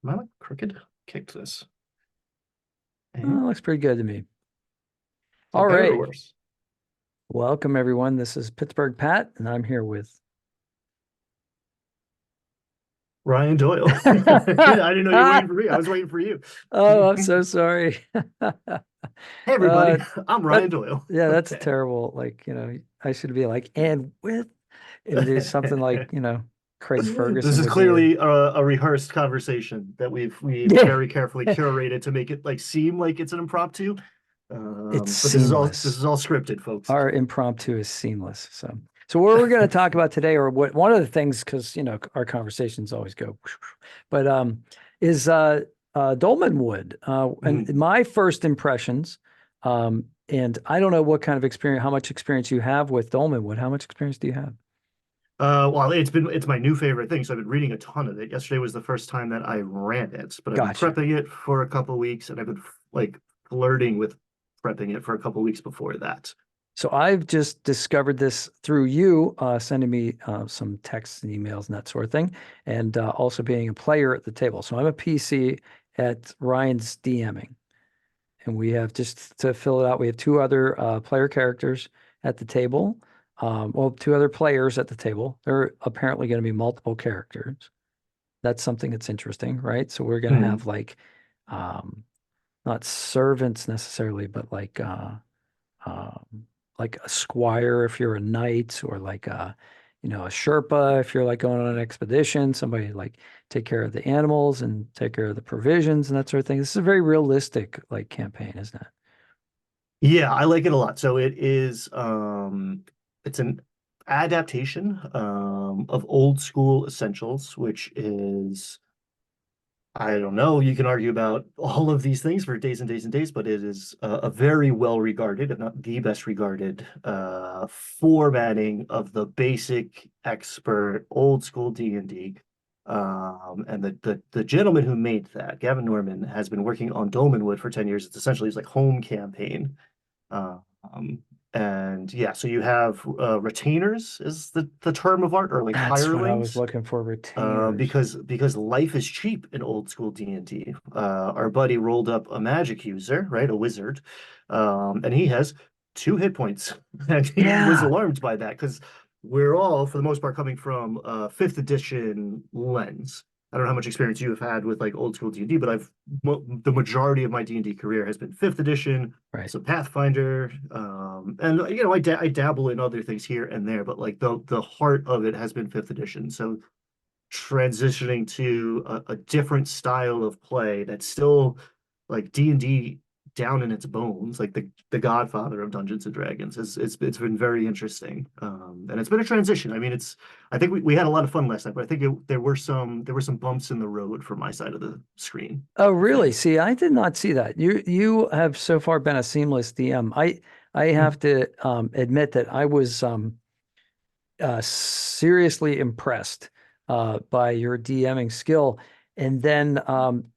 Am I like crooked? Kicked this. Is Oh, looks pretty good to me. it All better or right. worse? Welcome, everyone. This is Pittsburgh Pat, and I'm here with. Ryan Doyle. I didn't know you were waiting for me. I was waiting for you. Oh, I'm so sorry. Hey everybody, Uh, I'm Ryan that Doyle. yeah, that's Okay. terrible. I should be like, and with, and do something like, Craig This Ferguson is would do. clearly a rehearsed conversation that we've Yeah, very carefully curated to make it like seem like it's an impromptu. it's But this seamless. is all scripted, folks. Our impromptu is seamless. So what we're going to talk about today, or what one of the things, because our conversations always go, but is Dolmenwood. And Mhm. my first impressions, and I don't know what kind of experience, how much experience you have with Dolmenwood. How much experience do you have? Well, it's my new favorite thing, so I've been reading a ton of it. Yesterday was the first time that I ran it, but I've been Gotcha. prepping it for a couple weeks, and I've been like flirting with prepping it for a couple weeks before that. So I've just discovered this through you sending me some texts and emails and that sort of thing, and also being a player at the table. So I'm a PC at Ryan's DMing. And we have, just to fill it out, we have two other player characters at the table. Well, two other players at the table. There are apparently going to be multiple characters. That's something that's interesting, right? So we're going to Hmm. have um, not servants necessarily, but um, like a squire if you're a knight, or a Sherpa if you're like going on an expedition, somebody like take care of the animals and take care of the provisions and that sort of thing. This is a very realistic like campaign, isn't it? Yeah, I like it a lot. So it's an adaptation of Old School Essentials, which is I don't know. You can argue about all of these things for days and days and days, but it is a very well regarded, if not the best regarded, formatting of the basic expert old school D&D. And the gentleman who made that, Gavin Norman, has been working on Dolmenwood for 10 years. It's essentially his like home campaign. Um, and yeah, so you have retainers is the term of art, or like That's what I was hirelings, looking for, retainers. because life is cheap in old school D&D. Our buddy rolled up a magic user, right, a wizard, and he has 2 hit points, and he was Yeah, alarmed by that because we're all, for the most part, coming from fifth edition lens. I don't know how much experience you have had with like old school D&D, but the majority of my D&D career has been fifth edition, right. some Pathfinder, and I dabble in other things here and there, but like the heart of it has been fifth edition. So transitioning to a different style of play that's still like D&D down in its bones, like the Godfather of Dungeons and Dragons. It's been very interesting, and it's been a transition. I mean, I think we had a lot of fun last night, but I think there were some bumps in the road for my side of the screen Oh, of really? things. See, I did not see that. You have so far been a seamless DM. I have to admit that I was seriously impressed by your DMing skill. And then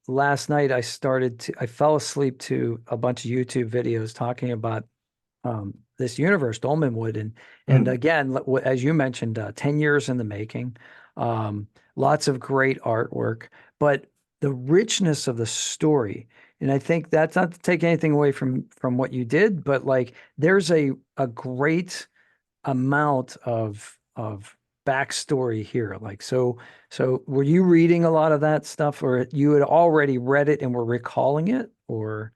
last night I fell asleep to a bunch of YouTube videos talking about this universe, Dolmenwood, and Mm. again, as you mentioned, 10 years in the making, um, lots of great artwork, but the richness of the story. And I think that's not to take anything away from what you did, but like there's a great amount of backstory here. So were you reading a lot of that stuff, or you had already read it and were recalling it, or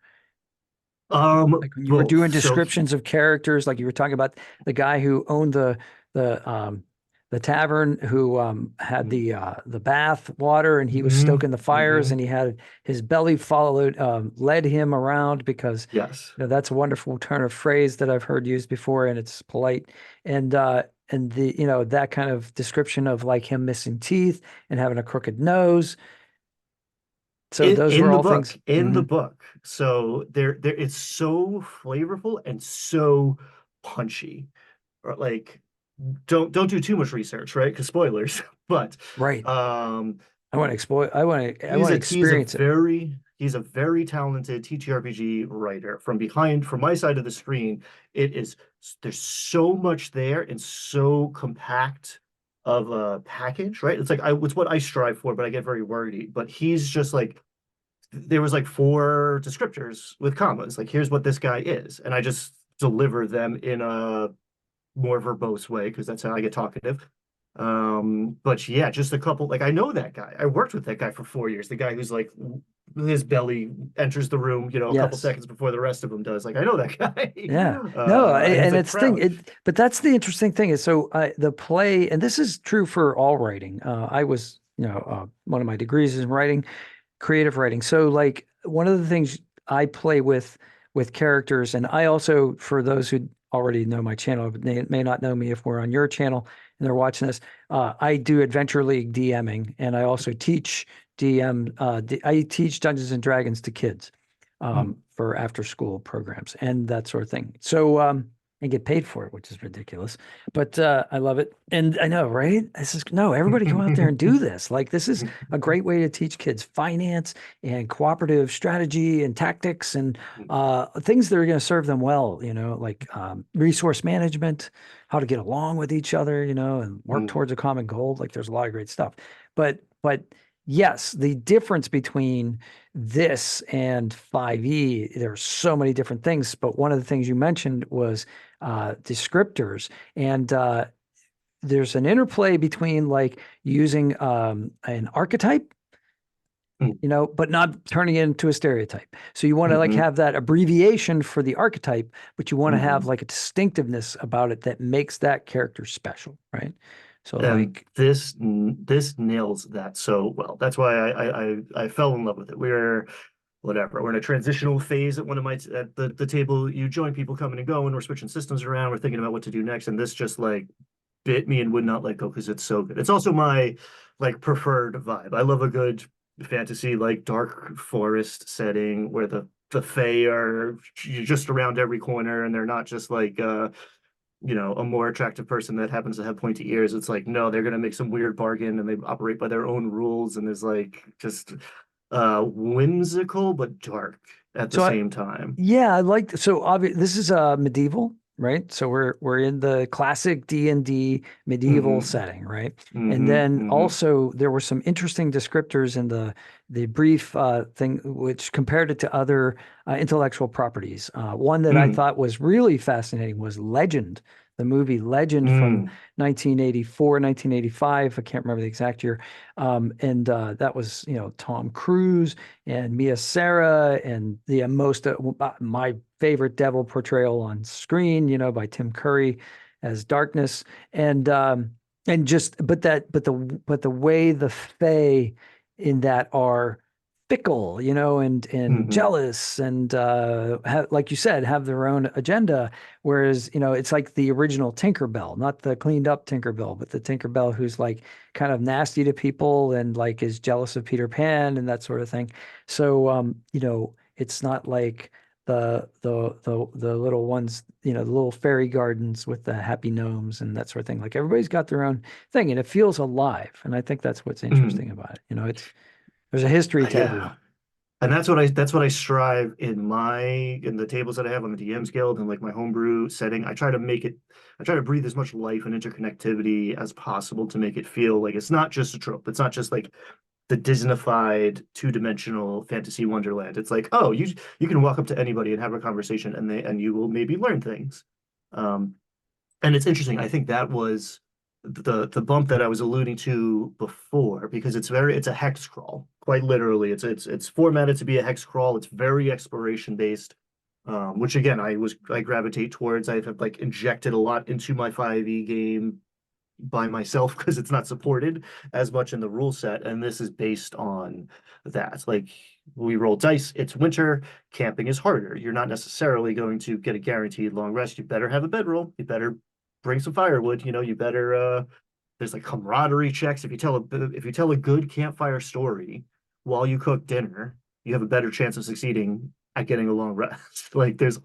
like when you were Both. doing descriptions of characters, like you were talking about the guy who owned the the tavern, who had the bath water, and he was Mhm, stoking the fires, and mhm. he had his belly followed led him around because Yes. that's a wonderful turn of phrase that I've heard used before, and it's polite. And the that kind of description of like him missing teeth and having a crooked nose. So In those in were the all things. book, in the Mhm. book. So there it's so flavorful and so punchy. Or like don't do too much research, right? Because spoilers. But Right. um I want to explore. I want to experience it. he's a very talented TTRPG writer. From my side of the screen, it is there's so much there and so compact of a package, right? It's like it's what I strive for, but I get very wordy. But he's just like there was like four descriptors with commas. Like, here's what this guy is, and I just deliver them in a more verbose way because that's how I get talkative. But yeah, just a couple. Like, I know that guy. I worked with that guy for 4 years. The guy who's like his belly enters the room, a couple Yes. seconds before the rest of them does. Like, I know that guy. Yeah. No, And he's and like it's thing proud. but that's the interesting thing is so the play, and this is true for all writing. I was, one of my degrees is in writing, creative writing. So like one of the things I play with characters, and I also, for those who already know my channel, but they may not know me if we're on your channel and they're watching this, I do Adventure League DMing, and I also teach I teach Dungeons and Dragons to kids Hmm. for after school programs and that sort of thing. So and get paid for it, which is ridiculous. But I love it. And I know, right? This is no, everybody go out there and do this. Like this is a great way to teach kids finance and cooperative strategy and tactics and things that are going to serve them well, like resource management, how to get along with each other, and work towards a common goal. Like there's a lot of great stuff. But yes, the difference between this and 5e, there's so many different things, but one of the things you mentioned was descriptors. And there's an interplay between like using an archetype, but not turning it into a stereotype. So you want to like Hmm. have that abbreviation for the archetype, but you want to have Hmm. like a distinctiveness about it that makes that character special, right? So And like, this nails that so well. That's why I fell in love with it. We're in a transitional phase at one of my at the table. You join people coming and going. We're switching systems around. We're thinking about what to do next, and this just like bit me and would not let go because it's so good. It's also my like preferred vibe. I love a good fantasy like dark forest setting where the Fae are just around every corner and they're not just like a more attractive person that happens to have pointy ears. It's like, no, they're gonna make some weird bargain and they operate by their own rules and there's like just whimsical but dark at the so I, same time. Yeah, I like so obvious. This is medieval, right? So we're in the classic D&D medieval Hmm. setting, right? And Hmm. then Hmm. also there were some interesting descriptors in the brief thing, which compared it to other intellectual properties. One that I Hmm. thought was really fascinating was Legend, the movie Legend from Hmm. 1984, 1985. I can't remember the exact year. And that was, Tom Cruise and Mia Sara and the most my favorite devil portrayal on screen, by Tim Curry as Darkness, and just but the way the Fae in that are fickle, and Hmm. jealous and like you said, have their own agenda. Whereas, it's like the original Tinkerbell, not the cleaned up Tinkerbell, but the Tinkerbell who's like kind of nasty to people and like is jealous of Peter Pan and that sort of thing. So it's not like the little ones, the little fairy gardens with the happy gnomes and that sort of thing. Like everybody's got their own thing and it feels alive. And I think that's what's Hmm. interesting about it. There's a history to Yeah. everyone. And that's what I strive in the tables that I have on the DMs Guild and like my homebrew setting. I try to breathe as much life and interconnectivity as possible to make it feel like it's not just a trope. It's not just like the Disneyfied two-dimensional fantasy wonderland. It's like, oh, you can walk up to anybody and have a conversation and you will maybe learn things. Um, and it's interesting. I think that was the bump that I was alluding to before because it's a hex crawl. Quite literally, it's formatted to be a hex crawl. It's very exploration based, which again I gravitate towards. I've like injected a lot into my 5e game by myself because it's not supported as much in the rule set, and this is based on that. Like we roll dice, it's winter, camping is harder. You're not necessarily going to get a guaranteed long rest. You better have a bedroll. You better bring some firewood. You better there's like camaraderie checks. If you tell a good campfire story while you cook dinner, you have a better chance of succeeding at getting a long rest. Like there's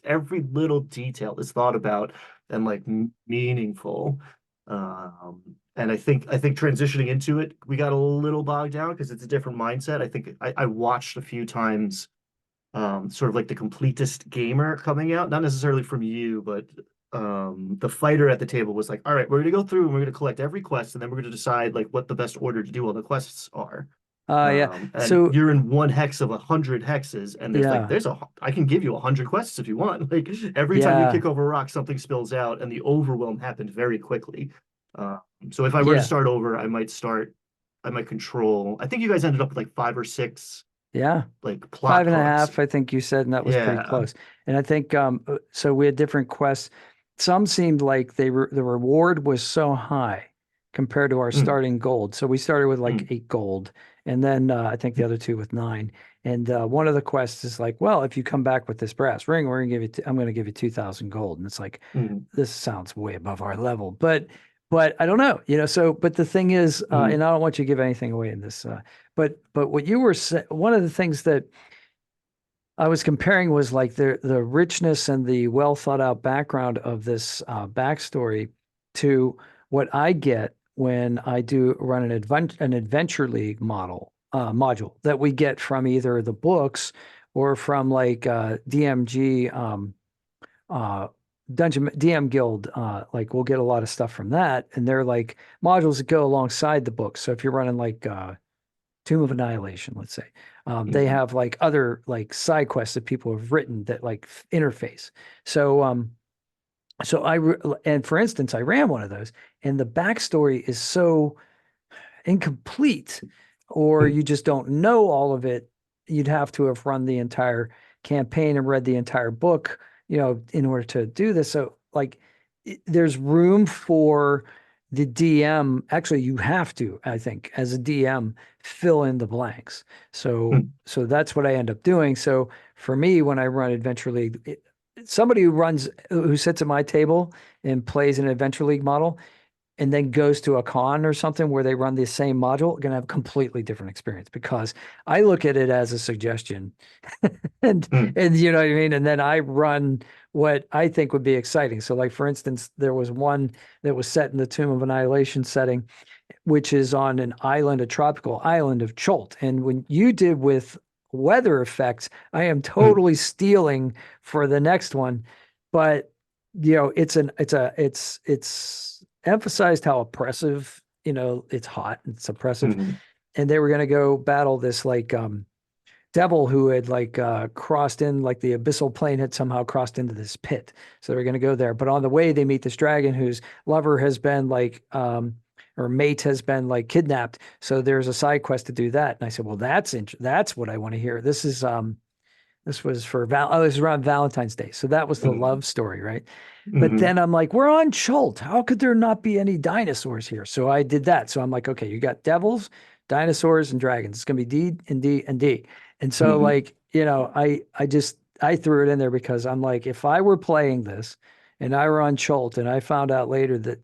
every little detail is thought about and like meaningful. And I think transitioning into it, we got a little bogged down because it's a different mindset. I think I watched a few times, sort of like the completist gamer coming out, not necessarily from you, but the fighter at the table was like, all right, we're gonna go through and we're gonna collect every quest, and then we're gonna decide like what the best order to do all the quests are. Yeah. And So you're in one hex of 100 hexes, and yeah, I can give you 100 quests if you want. Like every time you yeah, kick over a rock, something spills out, and the overwhelm happened very quickly. Uh, so if I were to yeah, start over, I might control. I think you guys ended up with like 5 or 6 yeah. like plot Five and a hooks. half, I think you said, and that was pretty Yeah. close. And I think so we had different quests. Some seemed like the reward was so high compared to our Mm, starting gold. So we started with like mm, 8 gold, and then I think the other two with 9. And one of the quests is like, well, if you come back with this brass ring, we're gonna give you, I'm gonna give you 2,000 gold. And it's like, mm, this sounds way above our level, but I don't know, So, but the thing is, mm, and I don't want you to give anything away in this, but what you were one of the things that I was comparing was like the richness and the well thought out background of this backstory to what I get when I do run an adventure league module that we get from either the books or from like DMG uh, Dungeon DM Guild. Like we'll get a lot of stuff from that, and they're like modules that go alongside the books. So if you're running like Tomb of Annihilation, let's say. They mm, have like other like side quests that people have written that like interface. So and for instance, I ran one of those, and the backstory is so incomplete, or mm, you just don't know all of it. You'd have to have run the entire campaign and read the entire book, in order to do this. So like there's room for the DM. Actually, you have to, I think, as a DM, fill in the blanks. So mm, so that's what I end up doing. So for me, when I run Adventure League, somebody who sits at my table and plays an Adventure League model and then goes to a con or something where they run the same module, going to have a completely different experience because I look at it as a suggestion and mm, you know what I mean? And then I run what I think would be exciting. So like for instance, there was one that was set in the Tomb of Annihilation setting, which is on an island, a tropical island of Cholt. And when you did with weather effects, I am mm, totally stealing for the next one. But it's emphasized how oppressive, it's hot, it's oppressive. mm, And they were gonna go battle this like devil who had like crossed in, like the abyssal plane had somehow crossed into this pit. So they're gonna go there. But on the way they meet this dragon whose lover has been like or mate has been like kidnapped. So there's a side quest to do that. And I said, well, that's what I want to hear. This was for this is around Valentine's Day. So that was the mm, love story, right? But mm, then I'm like, we're on Chult. How could there not be any dinosaurs here? So I did that. So I'm like, okay, you got devils, dinosaurs, and dragons. It's gonna be D and D and D. And so mm, like, I threw it in there because I'm like, if I were playing this and I were on Chult and I found out later that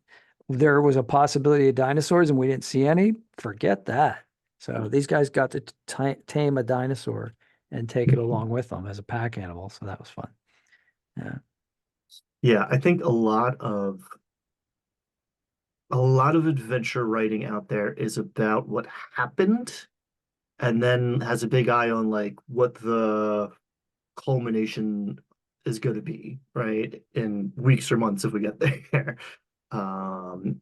there was a possibility of dinosaurs and we didn't see any, forget that. So these guys got to tame a dinosaur and take it along with them as a pack animal. So that was fun. Yeah. Yeah, I think a lot of adventure writing out there is about what happened and then has a big eye on like what the culmination is going to be, right? In weeks or months if we get there. And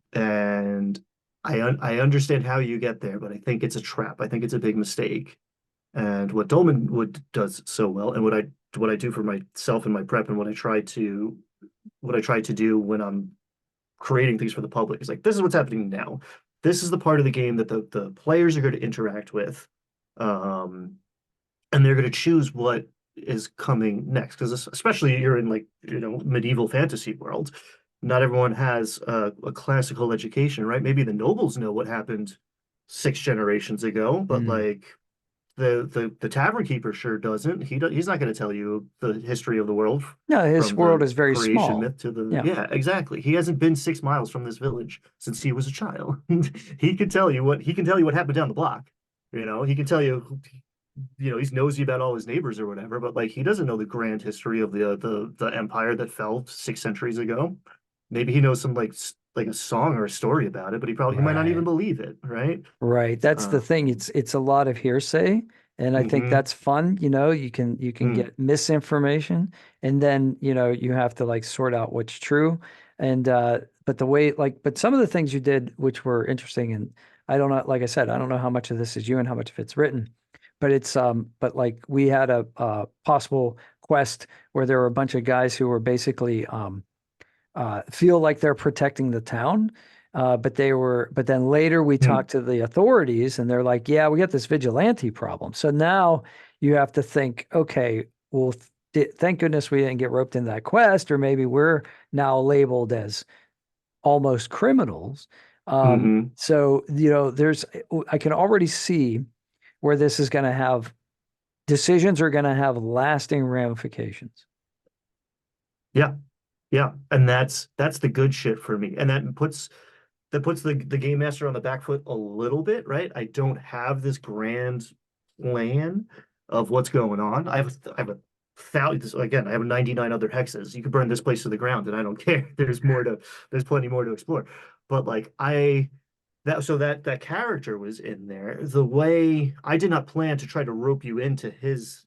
I understand how you get there, but I think it's a trap. I think it's a big mistake. And what Dolmenwood does so well, and what I do for myself and my prep, and what I try to do when I'm creating things for the public is like this is what's happening now. This is the part of the game that the players are going to interact with, um, and they're going to choose what is coming next. Because especially you're in like medieval fantasy world, not everyone has a classical education, right? Maybe the nobles know what happened 6 generations ago, but Mm. like the tavern keeper sure doesn't. He's not going to tell you the history of the world No, his from world the is very creation small. myth to the Yeah. yeah, exactly. He hasn't been 6 miles from this village since he was a child. He can tell you what happened down the block. He can tell you he's nosy about all his neighbors or whatever, but like he doesn't know the grand history of the empire that fell 6 centuries ago. Maybe he knows some like a song or a story about it, but he might not even Right. believe it, right? Right. That's the thing. Um, It's a lot of hearsay And I think Hmm. that's fun. You can Mm. get misinformation, and then, you have to like sort out what's true. And but the way but some of the things you did which were interesting, and I don't know, like I said, I don't know how much of this is you and how much of it's written, but but like we had a possible quest where there were a bunch of guys who were basically feel like they're protecting the town. But then later we Mm. talked to the authorities and they're like, yeah, we got this vigilante problem. So now you have to think, okay, well, thank goodness we didn't get roped in that quest, or maybe we're now labeled as almost criminals. Hmm. So, I can already see where this is going to have decisions are going to have lasting ramifications. Yeah. Yeah. And that's the good shit for me. And that puts the game master on the back foot a little bit, right? I don't have this grand plan of what's going on. I have a thousand, again, I have 99 other hexes. You could burn this place to the ground and I don't care. There's plenty more to explore. But like that character was in there. The way I did not plan to try to rope you into his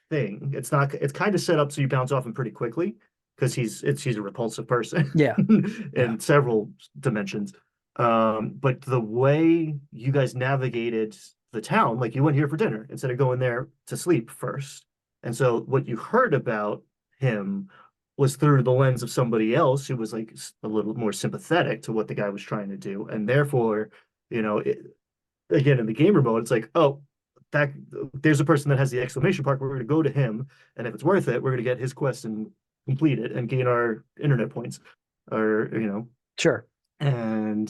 thing. It's kind of set up so you bounce off him pretty quickly because he's a repulsive person Yeah. Yeah. in several dimensions. But the way you guys navigated the town, like you went here for dinner instead of going there to sleep first. And so what you heard about him was through the lens of somebody else who was like a little more sympathetic to what the guy was trying to do. And therefore, you know, again, in the gamer mode, it's like, oh, that there's a person that has the exclamation mark. We're going to go to him, and if it's worth it, we're going to get his quest and complete it and gain our internet points, or Sure. And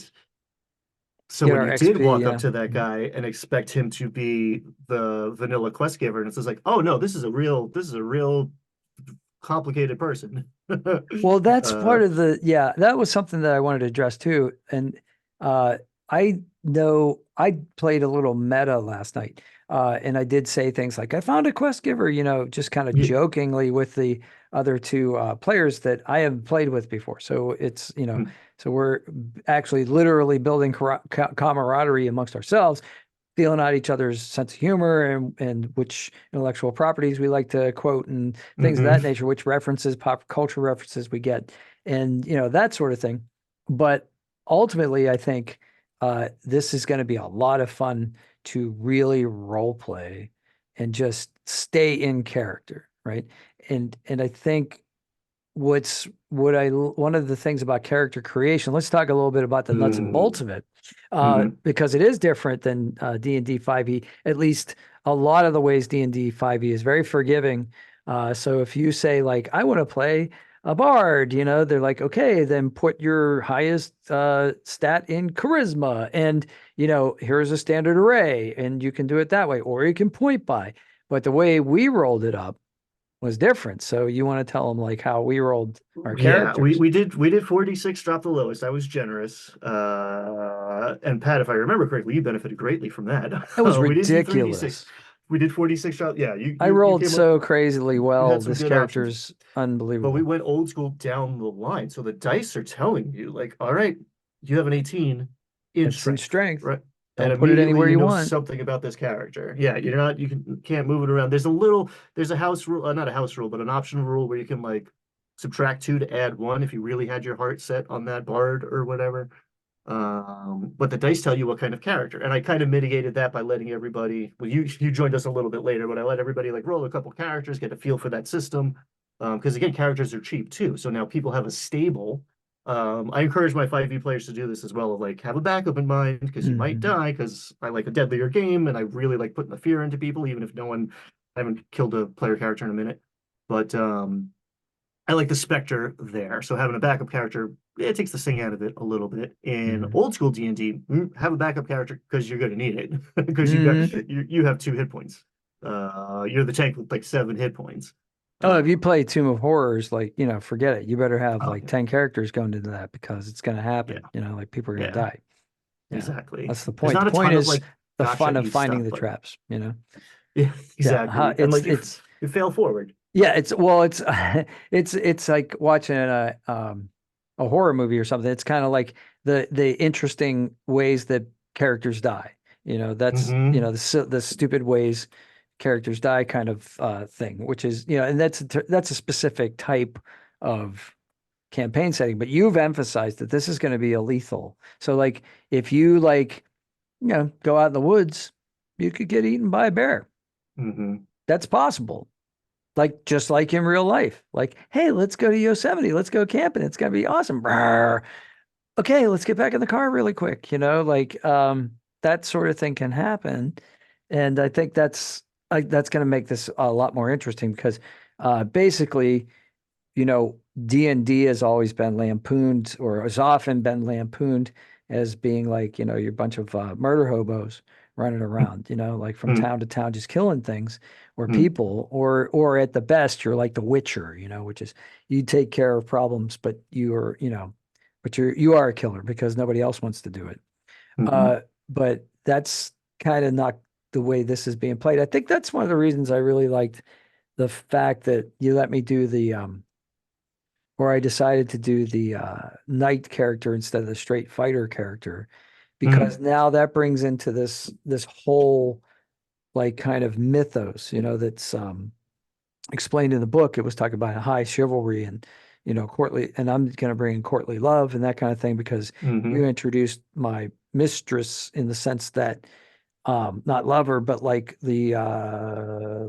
so Get when our you did XP. walk up Yeah. to that guy and expect him to be the vanilla quest giver, and it's just like, oh no, this is a real complicated person. Well, that's uh, part of yeah, that was something that I wanted to address too. And uh, I know I played a little meta last night. And I did say things like, I found a quest giver, just kind of yeah. jokingly with the other two players that I haven't played with before. So so we're actually literally building camaraderie amongst ourselves, feeling out each other's sense of humor, and which intellectual properties we like to quote, and things of Hmm. that nature, which references, pop culture references we get, and that sort of thing. But ultimately, I think this is going to be a lot of fun to really role play and just stay in character, right? And I think one of the things about character creation, let's talk a little bit about the nuts and bolts Hmm. of it, Hmm. because it is different than D&D 5e. At least a lot of the ways D&D 5e is very forgiving. So if you say like, I want to play a bard, they're like, okay, then put your highest stat in charisma, and here's a standard array, and you can do it that way, or you can point by. But the way we rolled it up was different. So you want to tell them like how we rolled our Yeah, we characters? we did we did 46 drop the lowest. I was generous. And Pat, if I remember correctly, you benefited greatly from that. It was We didn't do 3d6. ridiculous. We did 46 drop. Yeah, you I you rolled came up, so crazily you well. had some This good options. character's But we unbelievable. went old school down the line. So the dice are telling you, like, all right, you have an 18 in It's in strength, strength. right? And Don't put it immediately anywhere you you know want. something about this character. Yeah, can't move it around. There's a house rule, not a house rule, but an optional rule where you can like subtract two to add one if you really had your heart set on that bard or whatever. But the dice tell you what kind of character, and I kind of mitigated that by letting everybody. Well, you joined us a little bit later, but I let everybody like roll a couple characters, get a feel for that system. Because again, characters are cheap too, so now people have a stable. I encourage my 5e players to do this as well, of like have a backup in mind because you might Hmm. die. Because I like a deadlier game, and I really like putting the fear into people, even if no one, I haven't killed a player character in a minute. But I like the specter there. So having a backup character, it takes the sting out of it a little bit. In Hmm. old school D&D, have a backup character because you're going to need it because Hmm. you have 2 hit points. You're the tank with like 7 hit points. Oh, if you Um, play Tomb of Horrors, like, forget it. You better have oh like yeah, 10 characters going into that, because it's going to yeah, happen. Like people are going to yeah, die. Yeah. exactly. That's the There's point. The not a point ton of is like the fun gotcha of y finding stuff, the but traps. yeah, Yeah. exactly. And It's, like it's, you fail forward. yeah, it's it's like watching a horror movie or something. It's kind of like the interesting ways that characters die. That's Hmm. the stupid ways characters die kind of thing, which is, and that's a specific type of campaign setting, but you've emphasized that this is going to be a lethal. So like if you like, go out in the woods, you could get eaten by a bear. Hmm. That's possible. Like just like in real life. Like, hey, let's go to Yosemite. Let's go camping. It's gonna be awesome. Brr. Okay, let's get back in the car really quick. Like that sort of thing can happen. And I think that's gonna make this a lot more interesting because basically, D&D has always been lampooned or has often been lampooned as being like, you're a bunch of murder hobos running around, like from town to town, just killing things or people, or at the best, you're like the Witcher, which is you take care of problems, but you are a killer because nobody else wants to do it. Hmm. Uh, but that's kind of not the way this is being played. I think that's one of the reasons I really liked the fact that you let me do or I decided to do the knight character instead of the straight fighter character, because Hmm. now that brings into this whole like kind of mythos, that's explained in the book. It was talking about high chivalry and courtly, and I'm going to bring in courtly love and that kind of thing because you Hmm. introduced my mistress in the sense that not lover, but like the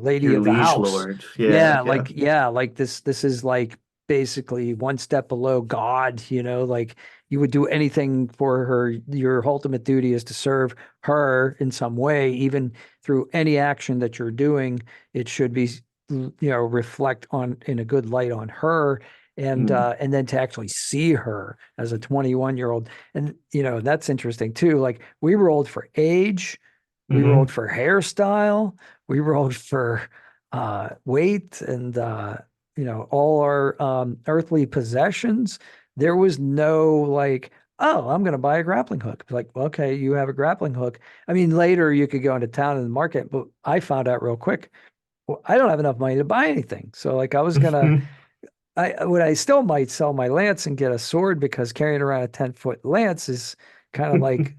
lady Your of the liege house. lord. Yeah, yeah. Yeah, like this is like basically one step below God, like you would do anything for her. Your ultimate duty is to serve her in some way, even through any action that you're doing. It should be, reflect on in a good light on her. Mm. And then to actually see her as a 21-year-old. And that's interesting too. Like we rolled for age, we rolled Hmm. for hairstyle, we rolled for weight and all our earthly possessions. There was no like, oh, I'm going to buy a grappling hook. Like, well, okay, you have a grappling hook. I mean, later you could go into town in the market, but I found out real quick, well, I don't have enough money to buy anything. So like I was gonna I still might sell my lance and get a sword because carrying around a 10-foot lance is kind of like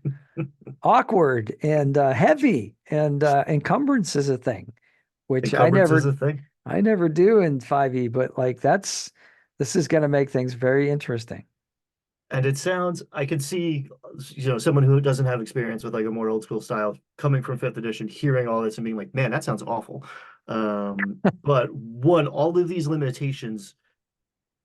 awkward and heavy and encumbrance is a thing, which Encumbrance is a thing. I never do in 5e, but like this is going to make things very interesting. And it sounds, I could see, someone who doesn't have experience with like a more old school style coming from fifth edition, hearing all this and being like, man, that sounds awful. But one, all of these limitations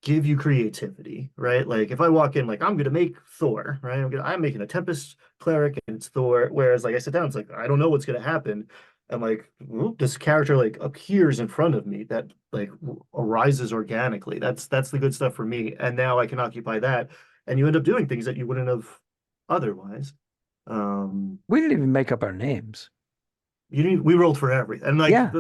give you creativity, right? Like if I walk in, like I'm gonna make Thor, right? I'm making a Tempest cleric and it's Thor. Whereas like I sit down, it's like I don't know what's gonna happen. And like whoop, this character like appears in front of me that like arises organically. That's the good stuff for me. And now I can occupy that. And you end up doing things that you wouldn't have otherwise. Um, We didn't even make up our names. we rolled for everything, and like Yeah.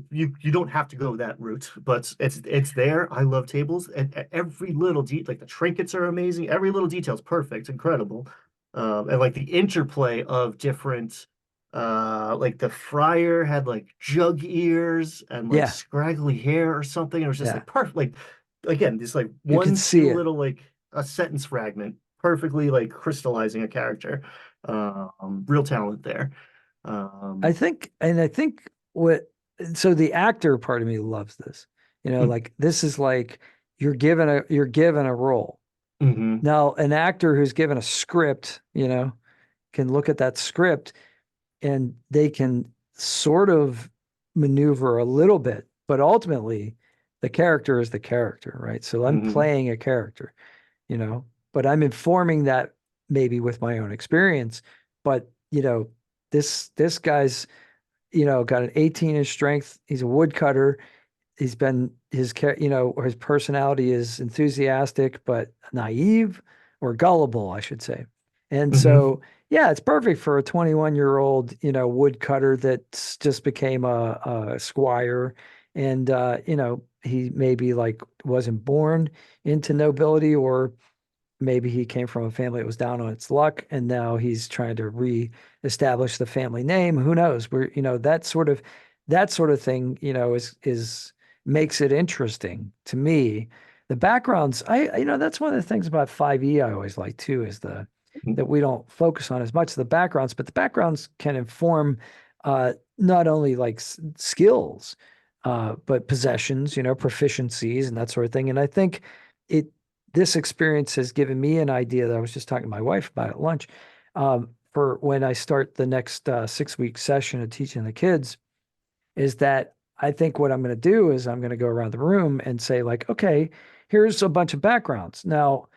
you don't have to go that route, but it's there. I love tables, and every little like the trinkets are amazing. Every little detail's perfect, incredible, and like the interplay of different, like the friar had like jug ears and like Yeah. scraggly hair or something. It was just Yeah. like perfect. Like again, this like You could one, see two it. little like a sentence fragment, perfectly like crystallizing a character. Real talent there. Um, I think so the actor part of me loves this. Like this is like you're given a role. hmm. Now, an actor who's given a script, can look at that script and they can sort of maneuver a little bit, but ultimately the character is the character, right? So I'm Hmm. playing a character, you know, but I'm informing that maybe with my own experience. But, this guy's, got an 18-inch strength. He's a woodcutter. He's been his personality is enthusiastic but naive or gullible, I should say. And Hmm. so, yeah, it's perfect for a 21-year-old, woodcutter that's just became a squire. And he maybe like wasn't born into nobility, or maybe he came from a family that was down on its luck and now he's trying to re-establish the family name. Who knows? We're, that sort of thing, is makes it interesting to me. The backgrounds, that's one of the things about 5e I always like too, is that we don't focus on as much of the backgrounds, but the backgrounds can inform not only like skills, but possessions, proficiencies and that sort of thing. And I think it this experience has given me an idea that I was just talking to my wife about at lunch, for when I start the next 6 week session of teaching the kids, is that I think what I'm going to do is I'm going to go around the room and say like, okay, here's a bunch of backgrounds. Now,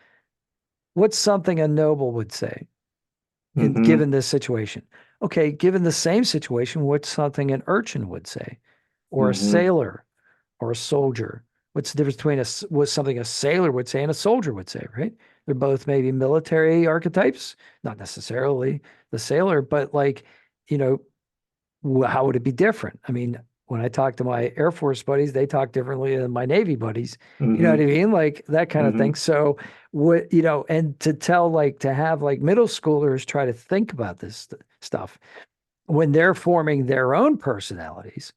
what's something a noble would say in Hmm. given this situation? Okay, given the same situation, what's something an urchin would say, or a Hmm. sailor, or a soldier? What's the difference between what's something a sailor would say and a soldier would say, right? They're both maybe military archetypes, not necessarily the sailor, but like, you know, how would it be different? I mean, when I talk to my Air Force buddies, they talk differently than my Navy buddies. You know what I Hmm. mean? Like that kind of thing. Hmm. So what, and to have like middle schoolers try to think about this stuff when they're forming their own personalities,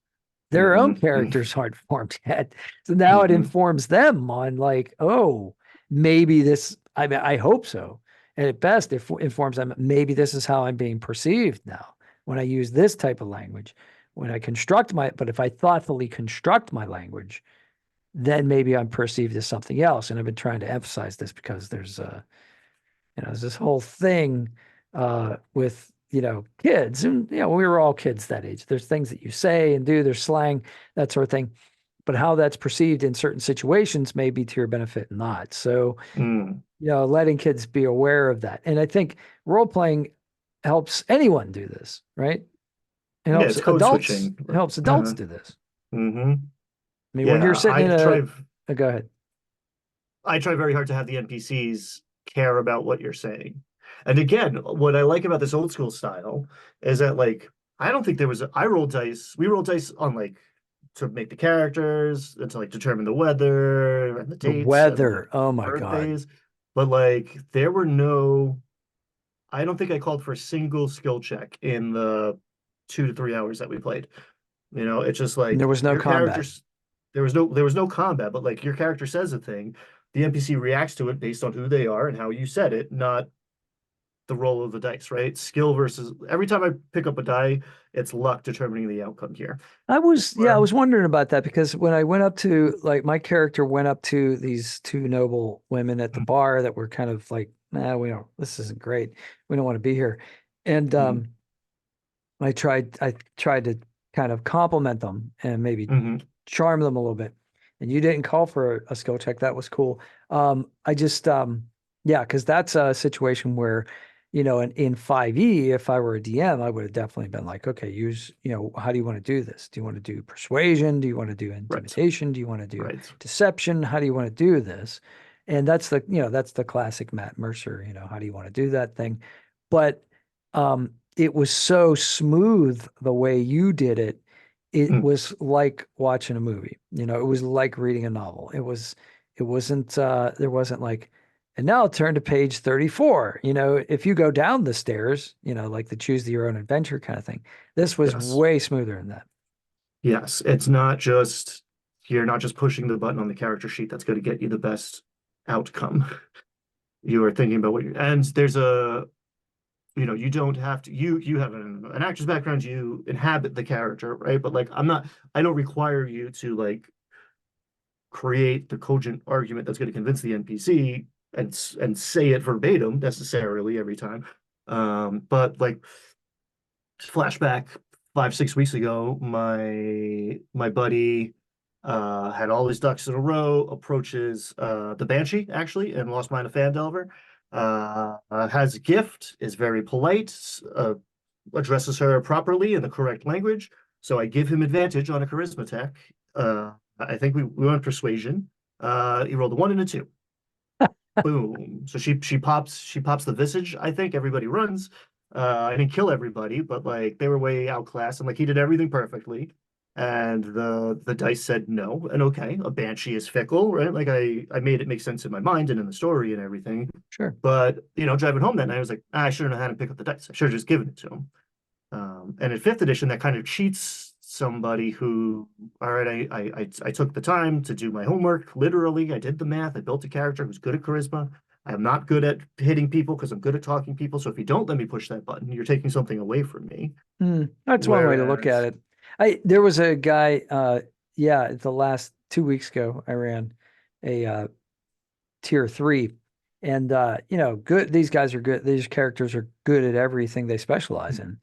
their own Hmm. characters aren't formed yet. So now it Hmm. informs them on like, oh, maybe this, I mean, I hope so. And at best, it informs them, maybe this is how I'm being perceived now when I use this type of language. When I construct but if I thoughtfully construct my language, then maybe I'm perceived as something else. And I've been trying to emphasize this because there's this whole thing with kids, and we were all kids that age. There's things that you say and do, there's slang, that sort of thing, but how that's perceived in certain situations may be to your benefit and not. So Mm. letting kids be aware of that, and I think role playing helps anyone do this, right? It Yeah, helps it's code adults. switching. It helps adults Uh-huh. do this. Hmm. I mean, when you're Yeah, sitting in go ahead. I try very hard to have the NPCs care about what you're saying. And again, what I like about this old school style is that like I don't think I rolled dice. We rolled dice on like to make the characters and to like determine the weather and the The dates and the weather, oh my God. birthdays. But like there were no I don't think I called for a single skill check in the 2 to 3 hours that we played. It's just And there like was no your combat. character's there was no combat, but like your character says a thing, the NPC reacts to it based on who they are and how you said it, not the roll of the dice, right? Skill versus every time I pick up a die, it's luck determining the outcome here. I Where was wondering about that because when I went up to, like, my character went up to these two noble women at the bar that were kind of like, nah, this isn't great. We don't want to be here. And Mhm. I tried to kind of compliment them and maybe Mhm. charm them a little bit. And you didn't call for a skill check. That was cool. I just, yeah, because that's a situation where, in 5e, if I were a DM, I would have definitely been like, okay, how do you want to do this? Do you want to do persuasion? Do you want to do Right. intimidation? Do you want to do Right. deception? How do you want to do this? And that's the classic Matt Mercer, how do you want to do that thing? But it was so smooth the way you did it. It Mm. was like watching a movie. It was like reading a novel. It wasn't there wasn't like, and now I'll turn to page 34. If you go down the stairs, like the choose your own adventure kind of thing. This was Yes. way smoother than that. Yes. It's not just you're not just pushing the button on the character sheet that's going to get you the best outcome. You are thinking about and there's you don't have to you have an actor's background, you inhabit the character, right? But like I don't require you to like create the cogent argument that's going to convince the NPC and say it verbatim necessarily every time. But like flashback 5 6 weeks ago, my buddy had all his ducks in a row, approaches the Banshee actually, and Lost Mine of Fandelver. Has a gift, is very polite, addresses her properly in the correct language. So I give him advantage on a charisma tech. I think we went persuasion. He rolled a 1 and a 2. Boom. So she pops the visage. I think everybody runs. I didn't kill everybody, but like they were way outclassed, and like he did everything perfectly. And the dice said no and okay. A banshee is fickle, right? Like I made it make sense in my mind and in the story and everything. Sure. But driving home that night, I was like, I shouldn't have had him pick up the dice. I should have just given it to him. And in fifth edition, that kind of cheats somebody who, all right, I took the time to do my homework. Literally, I did the math. I built a character who's good at charisma. I am not good at hitting people because I'm good at talking people. So if you don't let me push that button, you're taking something away from me. That's one way to look at Whereas, it. There was a guy, yeah, the last 2 weeks ago, I ran a tier 3, and good. These guys are good. These characters are good at everything they specialize in,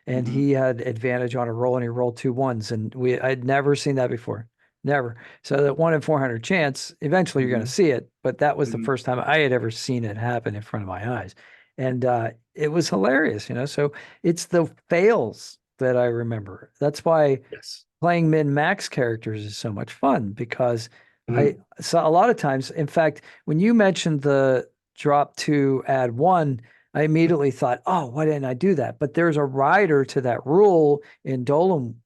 and mhm, he had advantage on a roll, and he rolled 2 1s, and I'd never seen that before, never. So that 1 in 400 chance, eventually you're going to mhm, see it, but that was the mhm. first time I had ever seen it happen in front of my eyes, and it was hilarious. So it's the fails that I remember. That's why Yes. playing min max characters is so much fun, because I Mhm. saw a lot of times. In fact, when you mentioned the drop two, add one, I immediately thought, oh, why didn't I do that? But there's a rider to that rule in Dolan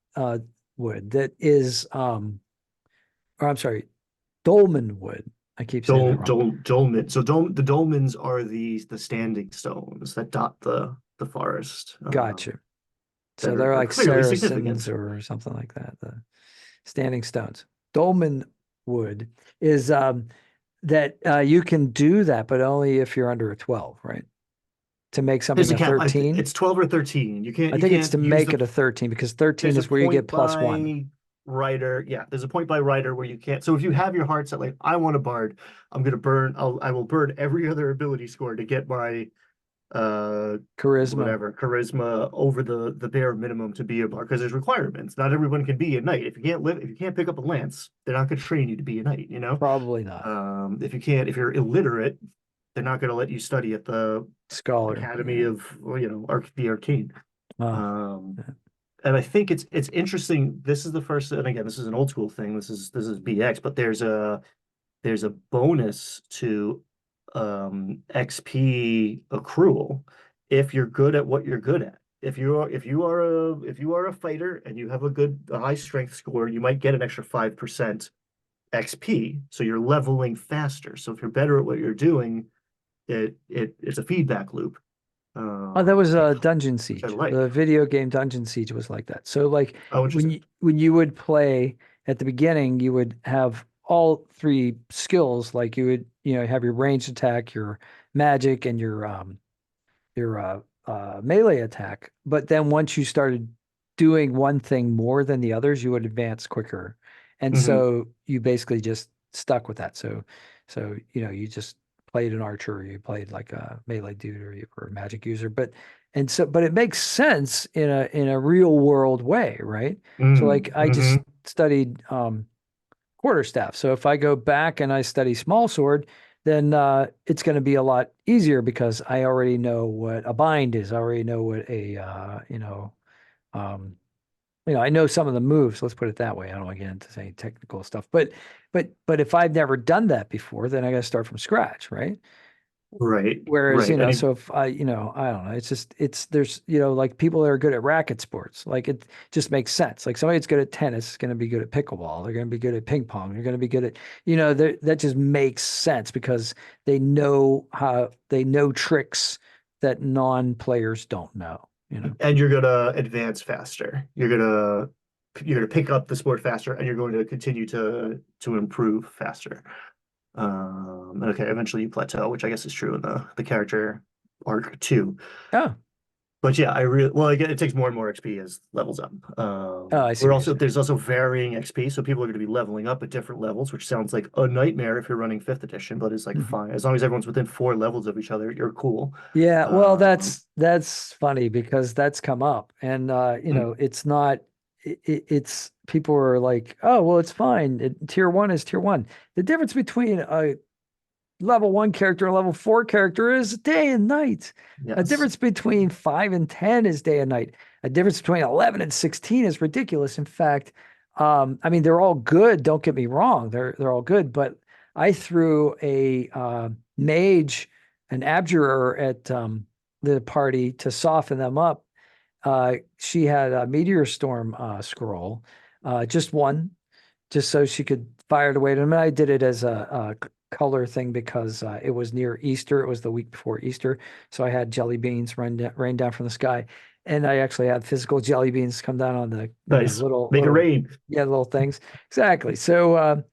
Wood that is, or I'm sorry, Dolmenwood. I keep saying that wrong. Dolmen. So the dolmens are the standing stones that dot the forest, Gotcha. that So they're are like clearly Saracens significant. or something like that. The standing stones. Dolmen Wood is that you can do that, but only if you're under a 12, right? To make There's something a a cap. 13. It's 12 or 13. I You think it's can't to use make the it a 13, because 13 there's a is where you get point +1. by writer. Yeah, there's a point by writer where you can't. So if you have your heart set like I want a bard, I will burn every other ability score to get my Charisma, whatever charisma over the bare minimum to be a bard because there's requirements. Not everyone can be a knight. If you can't pick up a lance, they're not going to train you to be a knight, you know? probably not. If you're illiterate, they're not going to let you study at the Scholar, Academy yeah. of, the Arcane. Oh, Um, yeah. and I think it's interesting. This is the first, and again, this is an old school thing. This is BX, but there's a bonus to XP accrual if you're good at what you're good at. If you are a fighter and you have a high strength score, you might get an extra 5% XP. So you're leveling faster. So if you're better at what you're doing, it's a feedback loop, Oh, that was which Dungeon I Siege. like. The video game Dungeon Siege was like that. So like Oh, when interesting. you would play at the beginning, you would have all three skills. Like you would, have your ranged attack, your magic, and your melee attack. But then once you started doing one thing more than the others, you would advance quicker. And Hmm. so you basically just stuck with that. So you just played an archer, or you played like a melee dude, or you were a magic user. But it makes sense in a real world way, right? So like I just Hmm. studied quarterstaff. So if I go back and I study small sword, then it's going to be a lot easier, because I already know what a bind is. I already know what um, I know some of the moves. Let's put it that way. I don't want to get into any technical stuff, but if I've never done that before, then I got to start from scratch, right? Right, Whereas, right. And so if I don't know, there's, like people that are good at racket sports, like it just makes sense. Like somebody that's good at tennis is going to be good at pickleball. They're going to be good at ping pong. They're going to be good at, that just makes sense, because they know tricks that non-players don't know. and you're gonna advance faster. You're gonna pick up the sport faster, and you're going to continue to improve faster. Okay, eventually you plateau, which I guess is true in the character arc too. Oh, But yeah, I really well, again, it takes more and more XP as levels up. oh, I see what you're saying. There's also varying XP, so people are going to be leveling up at different levels, which sounds like a nightmare if you're running fifth edition, but it's like Mhm. fine as long as everyone's within 4 levels of each other, you're cool. Yeah, well, Um, that's funny, because that's come up, and mm, it's not. It's people are like, oh, well, it's fine. Tier one is tier one. The difference between a level one character and level four character is day and night. A yes. difference between 5 and 10 is day and night. A difference between 11 and 16 is ridiculous. In fact, I mean, they're all good. Don't get me wrong. They're all good, but I threw a mage, an abjurer at the party to soften them up. She had a meteor storm scroll, just one, just so she could fire it away to him. And I did it as a color thing, because it was near Easter. It was the week before Easter. So I had jelly beans rain down from the sky. And I actually had physical jelly beans come down on the Nice. Make it little, rain. yeah, little things. Exactly. So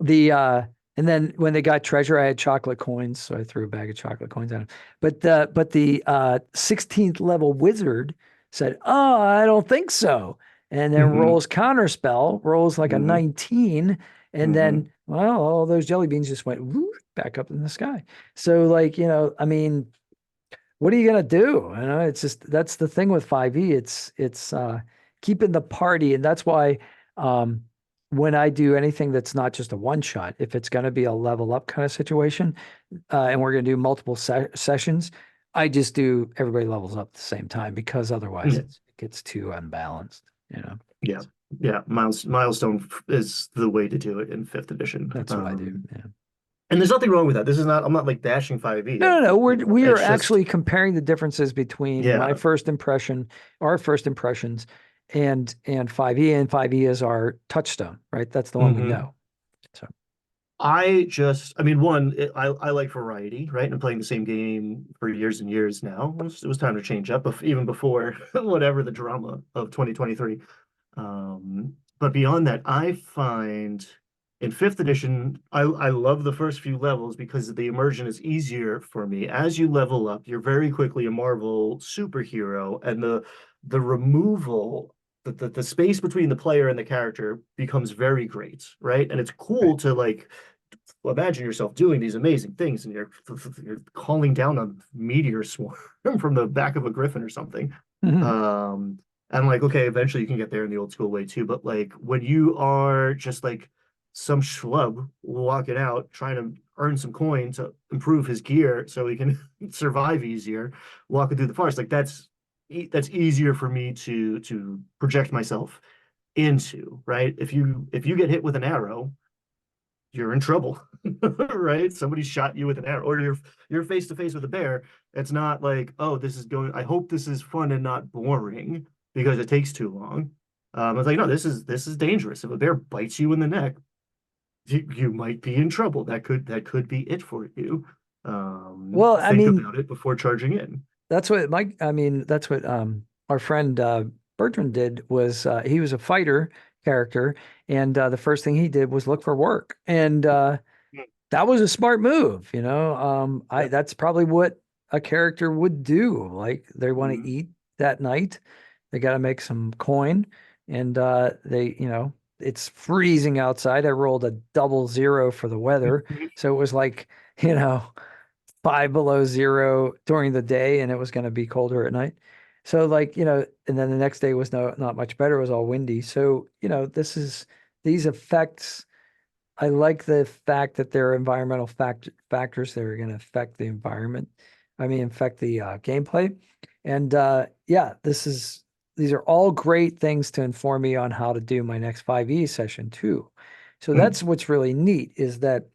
the And then when they got treasure, I had chocolate coins, so I threw a bag of chocolate coins at him. But the 16th level wizard said, "Oh, I don't think so." And then Hmm. rolls counterspell, rolls like a Hmm. 19, and Hmm. then well, all those jelly beans just went whoop, back up in the sky. So like, I mean, what are you gonna do? It's just that's the thing with 5e. It's keeping the party, and that's why um when I do anything that's not just a one shot, if it's gonna be a level up kind of situation, and we're gonna do multiple sessions, I just do everybody levels up at the same time because otherwise Yeah. it gets too unbalanced, you know. Yeah. Yeah. Milestone is the way to do it in fifth edition. That's what I do. Yeah. And there's nothing wrong with that. This is not, I'm not like bashing 5e. No, no, no. We are It's just, actually comparing the differences between my yeah. first impression, our first impressions, and 5e, and 5e is our touchstone, right? That's the one we Hmm. know. So I mean, I like variety, right? And playing the same game for years and years now. It was time to change up, even before whatever the drama of 2023. But beyond that, I find in fifth edition, I love the first few levels because the immersion is easier for me. As you level up, you're very quickly a Marvel superhero, and the removal the space between the player and the character becomes very great, right? And it's right. cool to like imagine yourself doing these amazing things and you're calling down a meteor swarm from the back of a griffin or something. Mhm. Um, and like, okay, eventually you can get there in the old school way too. But like when you are just like some schlub walking out trying to earn some coin to improve his gear so he can survive easier, walking through the forest, like that's easier for me to project myself into, right? If you get hit with an arrow, you're in trouble, right? Somebody shot you with an arrow, or you're face to face with a bear. It's not like, oh, this is going. I hope this is fun and not boring because it takes too long. It's like, no, this is dangerous. If a bear bites you in the neck, you might be in trouble. That could be it for you. Well, I Think mean, about it before charging in. that's what our friend Bertrand did was he was a fighter character, and the first thing he did was look for work, and that was a smart move, I Yep. that's probably what a character would do. Like they want to Mhm. eat that night, they got to make some coin, and it's freezing outside. I rolled a double zero for the weather, so it was like, you know, 5 below 0 during the day, and it was going to be colder at night. So like, and then the next day was not much better. It was all windy. So, these effects. I like the fact that there are environmental factors that are going to affect the environment. I mean, affect the gameplay. And yeah, these are all great things to inform me on how to do my next 5e session too. So Mhm. that's what's really neat is that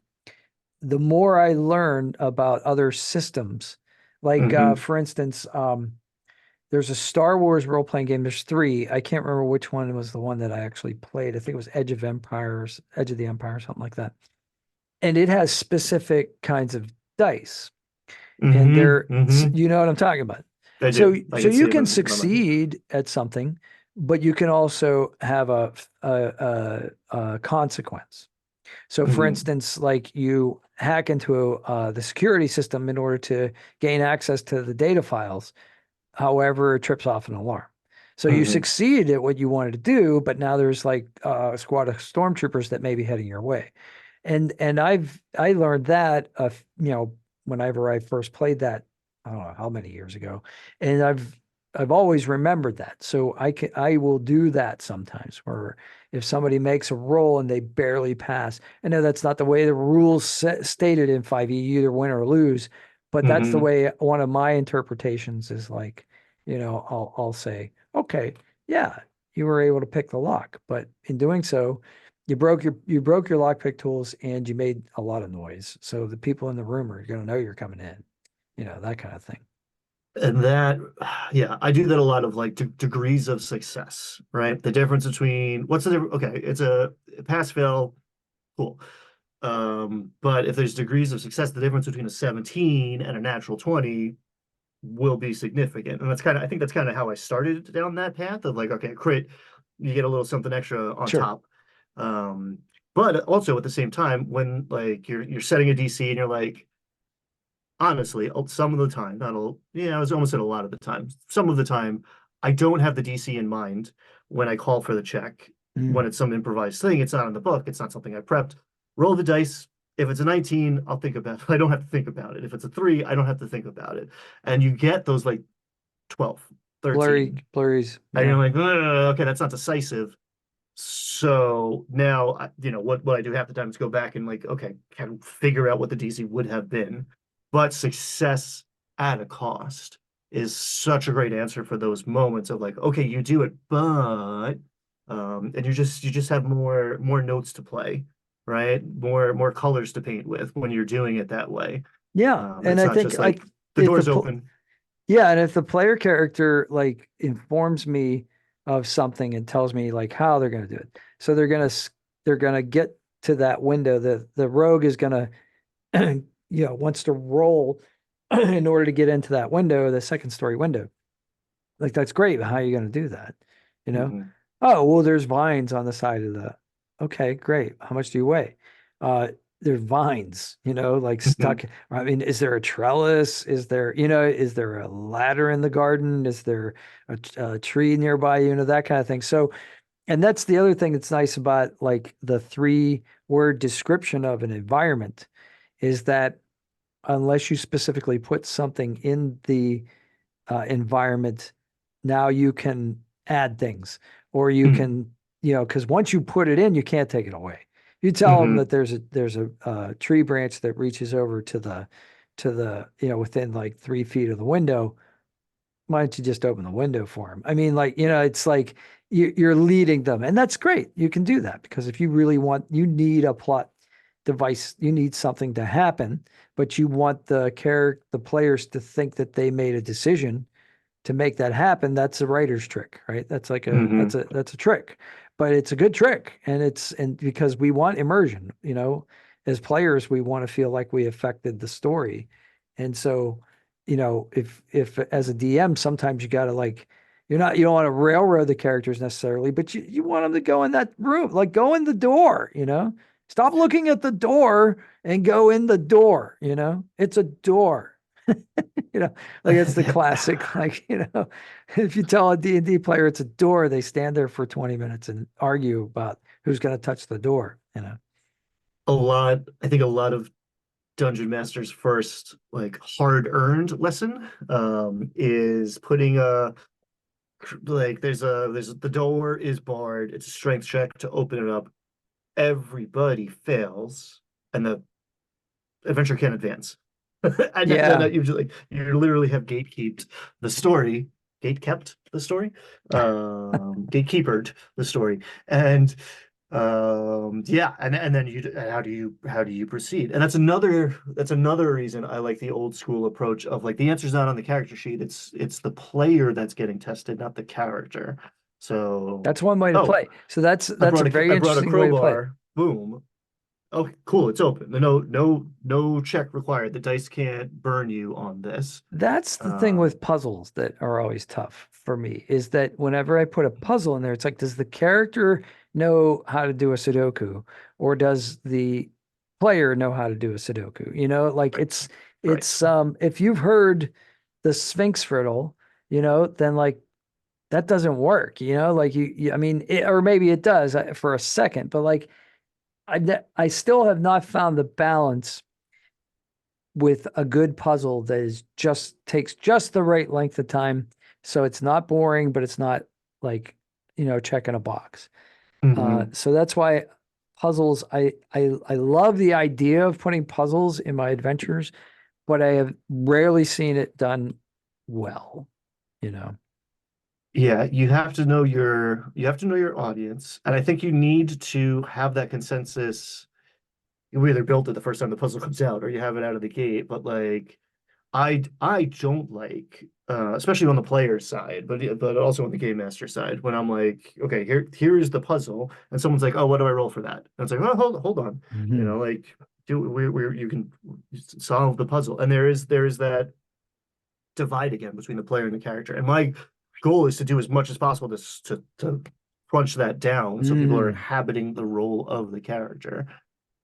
the more I learn about other systems, like Mhm. for instance, there's a Star Wars role playing game. There's three. I can't remember which one was the one that I actually played. I think it was Edge of the Empire, something like that. And it has specific kinds of dice, and Mhm. Mhm. you know what I'm talking about. I So, do. I so can see you it can in my mind. succeed at something, but you can also have a consequence. So, for Mhm. instance, like you hack into the security system in order to gain access to the data files. However, it trips off an alarm. So you Mhm. succeeded at what you wanted to do, but now there's like a squad of stormtroopers that may be heading your way. And I learned that whenever I first played that, I don't know how many years ago, and I've always remembered that. So I will do that sometimes where if somebody makes a roll and they barely pass. I know that's not the way the rules stated in 5e, you either win or lose, but that's the Mhm. way one of my interpretations is like, I'll say, okay, yeah, you were able to pick the lock, but in doing so, you broke your lockpick tools and you made a lot of noise. So the people in the room are going to know you're coming in, that kind of thing. And that, yeah, I do that a lot of like degrees of success, right? The difference between what's the difference? Okay, it's a pass fail, cool. But if there's degrees of success, the difference between a 17 and a natural 20 will be significant. And I think that's kind of how I started down that path of like, okay, crit, you get a little something extra on Sure. top. Um, But also at the same time, when like you're setting a DC and you're like, honestly, some of the time, not all, yeah, I was almost at a lot of the time. Some of the time, I don't have the DC in mind when I call for the check. When Mm. it's some improvised thing, it's not in the book, it's not something I prepped. Roll the dice. If it's a 19, I'll think about it. I don't have to think about it. If it's a 3, I don't have to think about it. And you get those like 12, Blurry, 13, blurries. and you're Yeah. like, okay, that's not decisive. So now, what I do half the time is go back and like, okay, can figure out what the DC would have been. But success at a cost is such a great answer for those moments of like, okay, you do it, but and you just have more notes to play, right? More colors to paint with when you're doing it that way. Yeah. And It's I not think just like the if the door's open. yeah, and if the player character like informs me of something and tells me like how they're going to do it, so they're going to get to that window. The rogue is going to wants to roll in order to get into that window, the second story window. Like that's great. But how are you going to do that? You know? Mhm. Oh, well, there's vines on the side of the. Okay, great. How much do you weigh? Uh, there's vines, like Mhm. stuck. I mean, is there a trellis? Is there a ladder in the garden? Is there a tree nearby? That kind of thing. So, and that's the other thing that's nice about like the 3-word description of an environment is that unless you specifically put something in the environment, now you can add things or you Mhm. can, because once you put it in, you can't take it away. You tell them Mhm. that there's a tree branch that reaches over to the within like 3 feet of the window. Why don't you just open the window for them? I mean, like, it's like you're leading them, and that's great. You can do that because if you really you need a plot device, you need something to happen, but you want the players to think that they made a decision to make that happen. That's a writer's trick, right? That's like a Mhm. that's a trick, but it's a good trick, and because we want immersion, as players, we want to feel like we affected the story, and so, if as a DM, sometimes you got to like. You don't want to railroad the characters necessarily, but you want them to go in that room, like go in the door, Stop looking at the door and go in the door, It's a door. you know, like it's the classic, like, if you tell a D&D player it's a door, they stand there for 20 minutes and argue about who's going to touch the door. I think a lot of Dungeon Master's first like hard-earned lesson is putting a like there's the door is barred. It's a strength check to open it up. Everybody fails, and the adventure can't advance. And then Yeah. you literally have gatekept the story, gate kept the story, gatekeepered the story, and yeah, and then how do you proceed? And that's another reason I like the old school approach of like the answer's not on the character sheet. It's the player that's getting tested, not the character. So, That's one way to oh, play. So that's I that's a brought a very I brought a interesting way to play it. crowbar. Boom. Okay, cool. It's open. No check required. The dice can't burn you on this. That's the thing Um, with puzzles that are always tough for me is that whenever I put a puzzle in there, it's like, does the character know how to do a Sudoku, or does the player know how to do a Sudoku? Like right, it's right. it's if you've heard the Sphinx riddle, then like that doesn't work, like I mean, or maybe it does for a second, but like I still have not found the balance with a good puzzle that is just takes just the right length of time. So it's not boring, but it's not like, checking a box. Hmm. So that's why puzzles, I love the idea of putting puzzles in my adventures, but I have rarely seen it done well, you know. Yeah, you have to know your audience, and I think you need to have that consensus. You either built it the first time the puzzle comes out, or you have it out of the gate. But like, I don't like, especially on the player side, but also on the game master side, when I'm like, okay, here is the puzzle, and someone's like, oh, what do I roll for that? And it's like, oh, hold on, Mhm. like, you can solve the puzzle, and there is that divide again between the player and the character, and my goal is to do as much as possible to crunch that down so people are Mm. inhabiting the role of the character.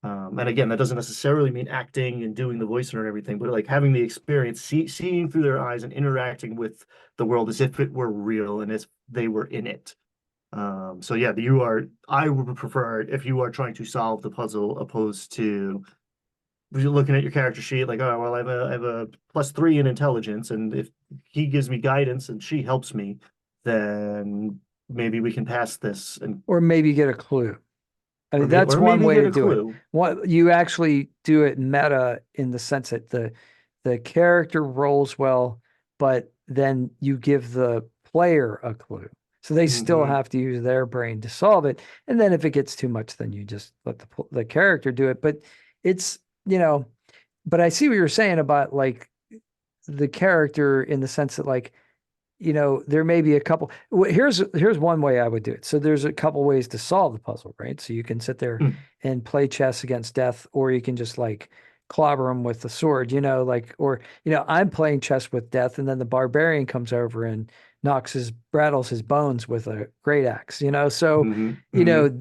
And again, that doesn't necessarily mean acting and doing the voice and everything, but like having the experience, seeing through their eyes and interacting with the world as if it were real and as they were in it. So yeah, I would prefer if you are trying to solve the puzzle opposed to you're looking at your character sheet like, oh, well, I have a +3 in intelligence, and if he gives me guidance and she helps me, then maybe we can pass this and Or maybe get a clue. I mean, that's or one maybe way get to a do it. clue. What you actually do it meta in the sense that the character rolls well, but then you give the player a clue. So they still Hmm. have to use their brain to solve it. And then if it gets too much, then you just let the character do it. But it's, you know, but I see what you're saying about like the character in the sense that like there may be a couple. Here's one way I would do it. So there's a couple ways to solve the puzzle, right? So you can sit there and play chess against death, or you can just like clobber him with the sword, like, or I'm playing chess with death, and then the barbarian comes over and rattles his bones with a great axe, So, Hmm. you Hmm. know,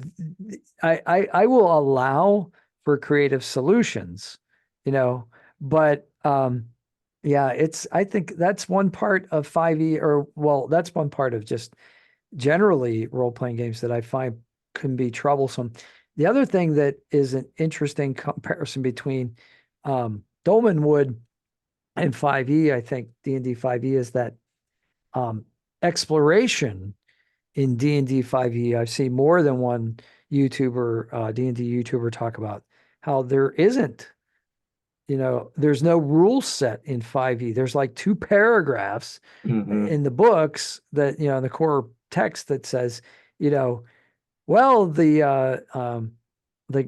I will allow for creative solutions, but yeah, I think that's one part of 5e, or well, that's one part of just generally role-playing games that I find can be troublesome. The other thing that is an interesting comparison between Dolmenwood and 5e, I think D&D 5e, is that um, exploration in D&D 5e. I've seen more than one D&D YouTuber talk about how there isn't there's no rule set in 5e. There's like two paragraphs Hmm. in the books that, in the core text that says, you know, well, the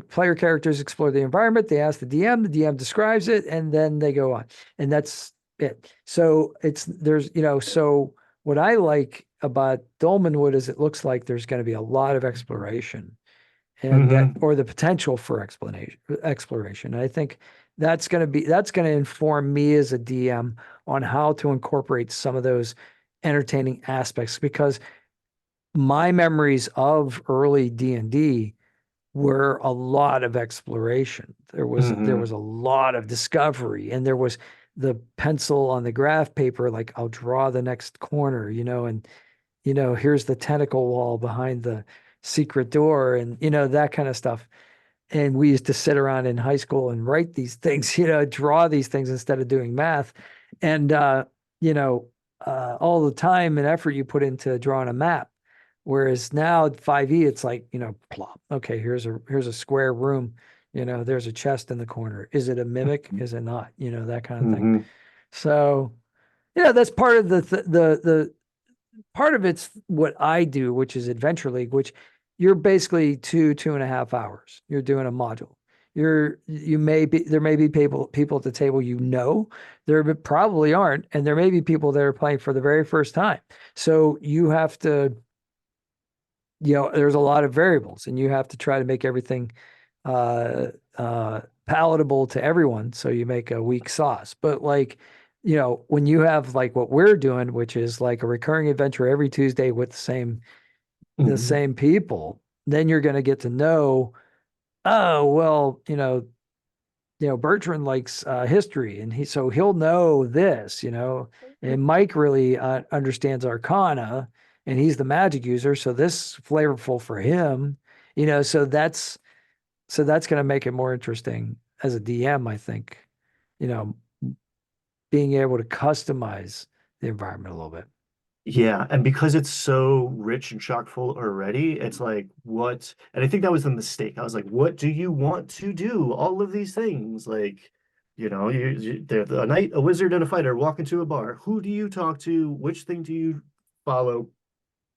player characters explore the environment, they ask the DM describes it, and then they go on. And that's it. So so what I like about Dolmenwood is it looks like there's going to be a lot of exploration and that, Hmm. or the potential for exploration. And I think that's going to inform me as a DM on how to incorporate some of those entertaining aspects, because my memories of early D&D were a lot of exploration. There was a lot of discovery, and there was the pencil on the graph paper, like I'll draw the next corner, and here's the tentacle wall behind the secret door, and that kind of stuff. And we used to sit around in high school and write these things, draw these things instead of doing math. And you know, all the time and effort you put into drawing a map. Whereas now at 5e, it's like, plop. Okay, here's a square room. There's a chest in the corner. Is it a mimic? Is it not? That kind of thing. Hmm. So, that's part of the part of it's what I do, which is Adventure League, which you're basically 2.5 hours. You're doing a module. There may be people at the table, there probably aren't, and there may be people that are playing for the very first time. So you have to, there's a lot of variables, and you have to try to make everything palatable to everyone. So you make a weak sauce. But like, when you have like what we're doing, which is like a recurring adventure every Tuesday with the Hmm. same people, then you're going to get to know, oh, well, Bertrand likes history, and he'll know this, and Mike really understands Arcana, and he's the magic user, so this flavorful for him, so that's going to make it more interesting as a DM, I think, you know, being able to customize the environment a little bit. Yeah, and because it's so rich and chock full already, it's like what, and I think that was the mistake. I was like, what do you want to do? All of these things, like, a knight, a wizard, and a fighter walk into a bar. Who do you talk to? Which thing do you follow?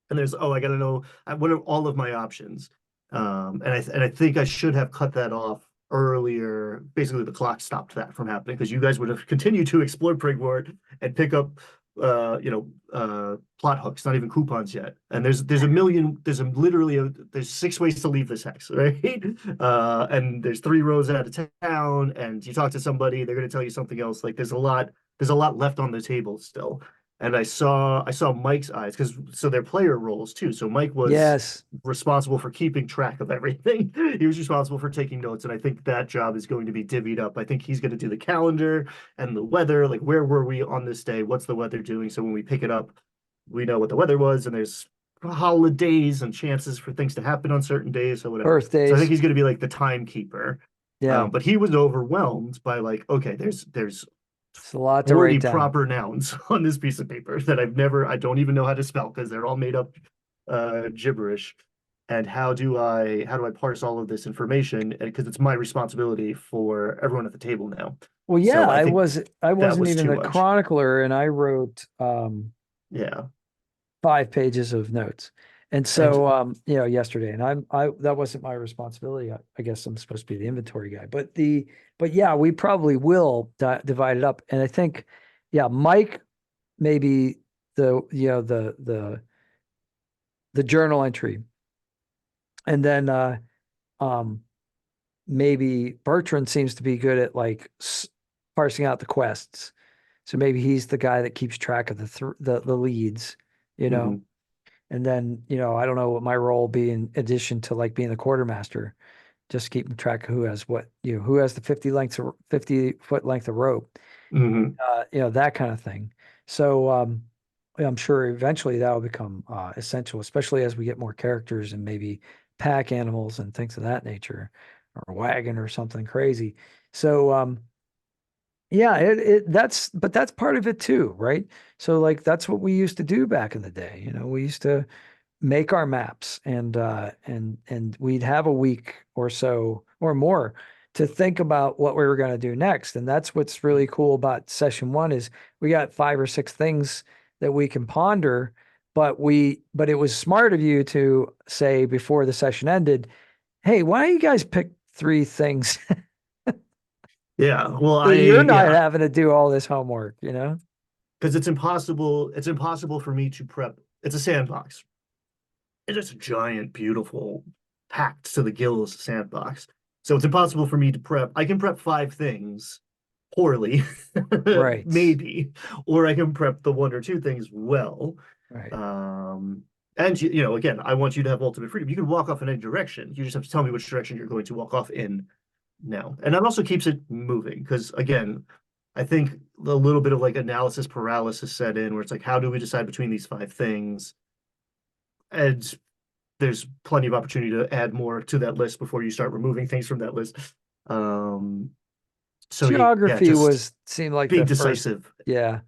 And I gotta know what are all of my options. And I think I should have cut that off earlier. Basically, the clock stopped that from happening because you guys would have continued to explore Prigwort and pick up plot hooks, not even coupons yet. And there's 6 ways to leave this hex, right? And there's 3 rows out of town, and you talk to somebody, they're gonna tell you something else. Like there's a lot left on the table still. and I saw Mike's eyes because so they're player roles too. So Mike was Yes. responsible for keeping track of everything. He was responsible for taking notes, and I think that job is going to be divvied up. I think he's going to do the calendar and the weather, like where were we on this day? What's the weather doing? So when we pick it up, we know what the weather was, and there's holidays and chances for things to happen on certain days or whatever. So I think Birthdays. he's going to be like the timekeeper. Yeah. But he was overwhelmed by like, okay, there's It's a lot to 40 write down. proper nouns on this piece of paper that I don't even know how to spell because they're all made up gibberish. And how do I parse all of this information? Because it's my responsibility for everyone at the table now. Well, yeah, So I think I that wasn't was even too the much. chronicler and I wrote, Yeah. 5 pages of notes. And And so, yesterday, and that wasn't my responsibility. I guess I'm supposed to be the inventory guy, but yeah, we probably will divide it up. And I think, yeah, Mike, maybe the journal entry, and then, um, maybe Bertrand seems to be good at like parsing out the quests. So maybe he's the guy that keeps track of the leads, you know. mhm, And then, I don't know what my role will be in addition to like being the quartermaster, just keeping track of who has what, who has the 50 foot length of rope, mhm, that kind of thing. So, yeah, I'm sure eventually that will become essential, especially as we get more characters and maybe pack animals and things of that nature, or a wagon or something crazy. So, yeah, but that's part of it too, right? So like that's what we used to do back in the day. We used to make our maps, and we'd have a week or so or more to think about what we were going to do next. And that's what's really cool about session one is we got 5 or 6 things that we can ponder, but it was smart of you to say before the session ended, hey, why don't you guys pick 3 things yeah. Well, so you're not yeah, having to do all this homework? because it's impossible for me to prep. It's a sandbox. It's just a giant, beautiful, packed to the gills sandbox. So it's impossible for me to prep. I can prep 5 things poorly, Right. maybe, or I can prep the 1 or 2 things well. Right. Um, and again, I want you to have ultimate freedom. You can walk off in any direction. You just have to tell me which direction you're going to walk off in now. And that also keeps it moving because again, I think a little bit of like analysis paralysis set in where it's like, how do we decide between these 5 things? And there's plenty of opportunity to add more to that list before you start removing things from that list. Um, so yeah, Geography just was seemed like being the first, decisive. yeah.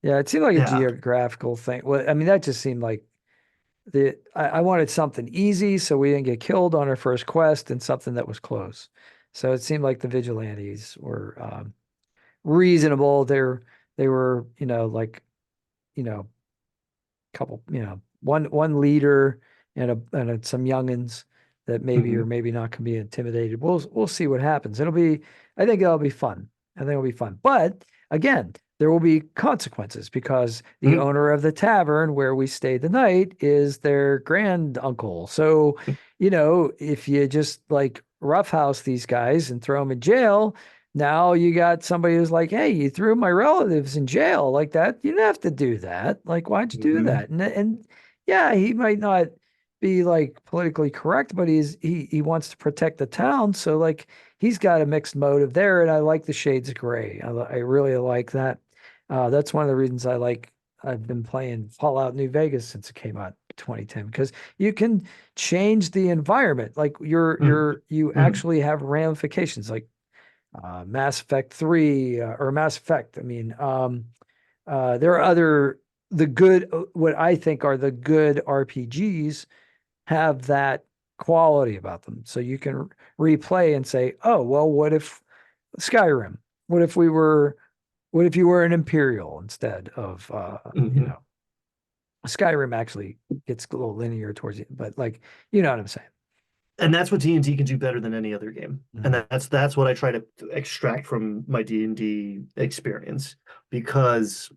Yeah, it seemed like a Yeah. geographical thing. Well, I mean, that just seemed like I wanted something easy so we didn't get killed on our first quest and something that was close. So it seemed like the vigilantes were reasonable. They were, like, you know, couple, one leader and some youngins that maybe or Mhm. maybe not can be intimidated. We'll see what happens. I think it'll be fun. I think it'll be fun. But again, there will be consequences because the Mhm. owner of the tavern where we stayed the night is their grand uncle. So, if you just like roughhouse these guys and throw them in jail, now you got somebody who's like, "Hey, you threw my relatives in jail like that. You didn't have to do that. Like, why'd you do Mhm. that?" And yeah, he might not be like politically correct, but he wants to protect the town. So like, he's got a mixed motive there, and I like the shades of gray. I really like that. That's one of the reasons I've been playing Fallout New Vegas since it came out 2010 because you can change the environment. Like Mhm. you Mhm. actually have ramifications. Like Mass Effect 3 or Mass Effect. I mean, there are what I think are the good RPGs have that quality about them. So you can replay and say, oh, well, what if Skyrim? What if what if you were an Imperial instead of, Mhm. Skyrim actually gets a little linear towards it, but like, you know what I'm saying? And that's what D&D can do better than any other game. And Mhm. that's what I try to extract from my D&D experience because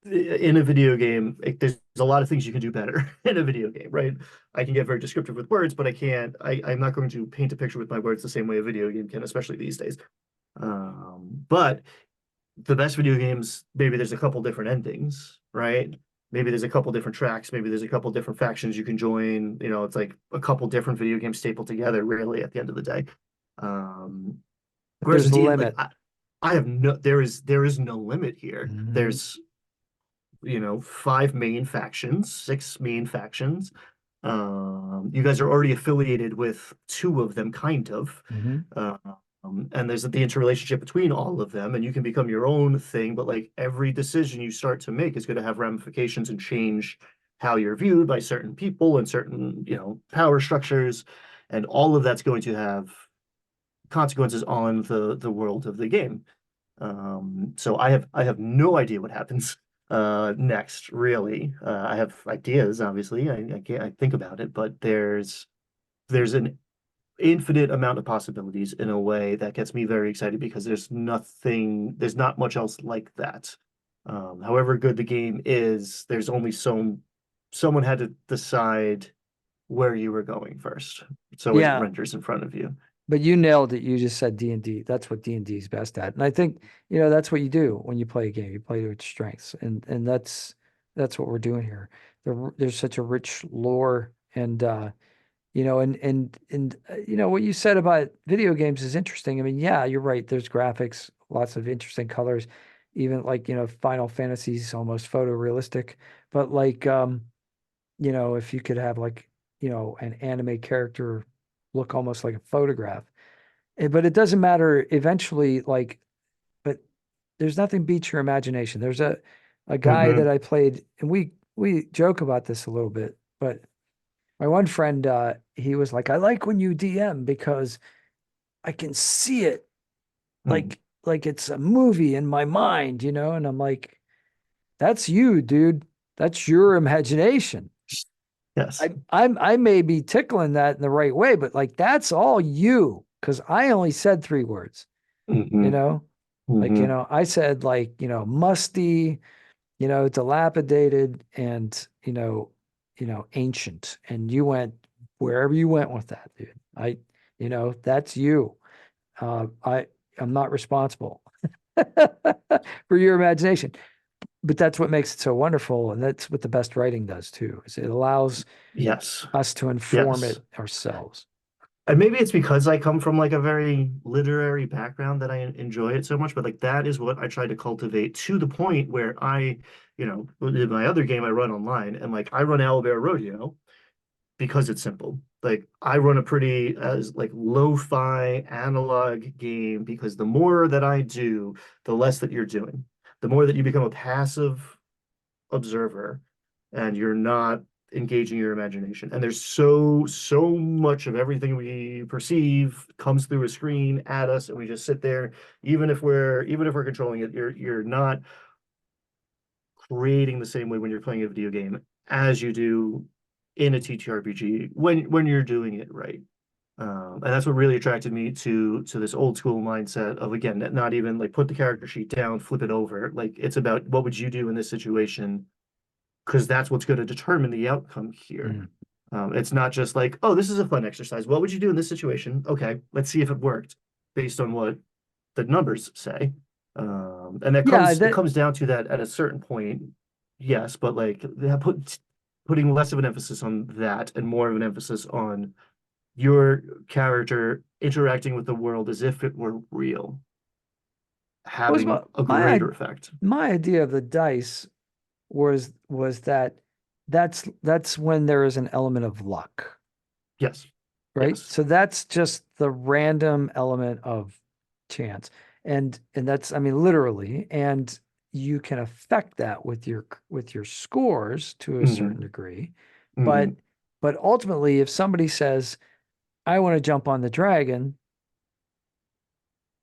in a video game, there's a lot of things you can do better in a video game, right? I can get very descriptive with words, but I'm not going to paint a picture with my words the same way a video game can, especially these days. But the best video games, maybe there's a couple different endings, right? Maybe there's a couple different tracks, maybe there's a couple different factions you can join. You know, it's like a couple different video games stapled together, really, at the end of the day. Um, But Whereas there's in a D, like limit. I have no, there is no limit here. Hmm. There's, you know, five main factions, six main factions. You guys are already affiliated with two of them, kind of. Hmm. And there's the interrelationship between all of them, and you can become your own thing, but like every decision you start to make is going to have ramifications and change how you're viewed by certain people and certain, you know, power structures, and all of that's going to have consequences on the world of the game. So I have no idea what happens next, really. I have ideas, obviously. I can't I think about it, but there's an infinite amount of possibilities in a way that gets me very excited because there's not much else like that. However good the game is, there's only someone had to decide where you were going first, so it Yeah, renders in front of you. but you nailed it. You just said D&D. That's what D&D is best at. And I think, that's what you do when you play a game. You play to its strengths. And that's what we're doing here. There's such a rich lore and what you said about video games is interesting. I mean, yeah, you're right. There's graphics, lots of interesting colors, even like, Final Fantasy's almost photorealistic. But like if you could have like, an anime character look almost like a photograph. But it doesn't matter eventually, like, but there's nothing beats your imagination. There's a guy that Hmm. I played, and we joke about this a little bit, but my one friend, he was like, I like when you DM because I can see it like it's a movie in my mind, and I'm like, that's you, dude. That's your imagination. Yes. I may be tickling that in the right way, but like that's all you, because I only said three words, you Hmm. know? Like, Hmm. I said like, musty, dilapidated and, ancient. And you went wherever you went with that, dude. That's you. I'm not responsible for your imagination, but that's what makes it so wonderful. And that's what the best writing does too, is it allows Yes. us to inform Yes. it ourselves. And maybe it's because I come from like a very literary background that I enjoy it so much, but like that is what I try to cultivate to the point where in my other game I run online and like I run Owlbear Rodeo because it's simple. Like I run a pretty as like lo-fi analog game because the more that I do, the less that you're doing. The more that you become a passive observer and you're not engaging your imagination. And there's so much of everything we perceive comes through a screen at us, and we just sit there. Even if we're controlling it, you're not creating the same way when you're playing a video game as you do in a TTRPG when you're doing it right. And that's what really attracted me to this old school mindset of, again, not even like put the character sheet down, flip it over. Like it's about what would you do in this situation, because that's what's going to determine the outcome here. Mm. It's not just like, oh, this is a fun exercise. What would you do in this situation? Okay, let's see if it worked based on what the numbers say. And that Yeah, comes it that comes down to that at a certain point, yes, but like putting less of an emphasis on that and more of an emphasis on your character interacting with the world as if it were real, was having a greater effect. my idea of the dice was that that's when there is an element of luck, Yes, right? yes. So that's just the random element of chance. And that's, I mean, literally, and you can affect that with your scores to a certain Hmm. degree. But Hmm. but ultimately, if somebody says, I want to jump on the dragon,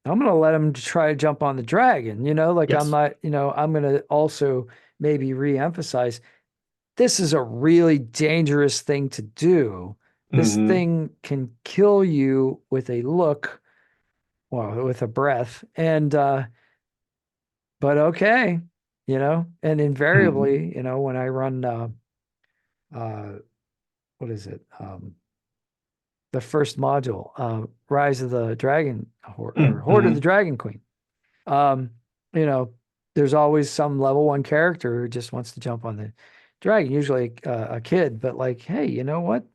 I'm going to let them try to jump on the dragon, like I'm Yes. not, I'm going to also maybe reemphasize this is a really dangerous thing to do. This Hmm. thing can kill you with a look, well, with a breath. But okay, and Hmm. invariably, when I run, uh, what is it? The first module, Rise of the Dragon, or Horde of the Hmm. Dragon Queen. Um, you know, there's always some level one character who just wants to jump on the dragon, usually a kid, but like, hey, you know what?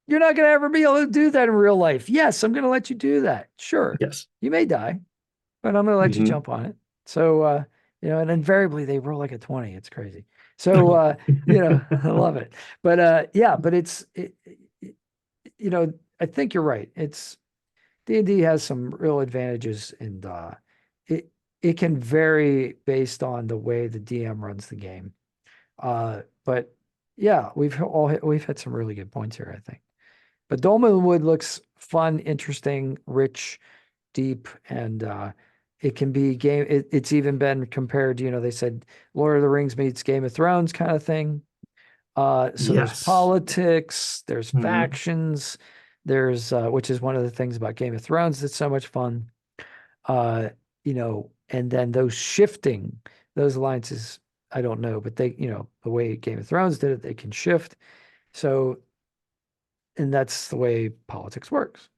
You're not going to ever be able to do that in real life. Yes, I'm going to let you do that. Sure. Yes. You may die, but I'm going to let you Hmm. jump on it. So, and invariably they roll like a 20. It's crazy. So, I love it. But, yeah, but I think you're right. D&D has some real advantages and, it, it can vary based on the way the DM runs the game. But yeah, we've had some really good points here, I think. But Dolmenwood looks fun, interesting, rich, deep, and it can be game. It's even been compared, they said Lord of the Rings meets Game of Thrones kind of thing. So there's Yes. politics, there's Hmm. factions, there's which is one of the things about Game of Thrones that's so much fun. And then those alliances, I don't know, but the way Game of Thrones did it, they can shift. So, and that's the way politics works.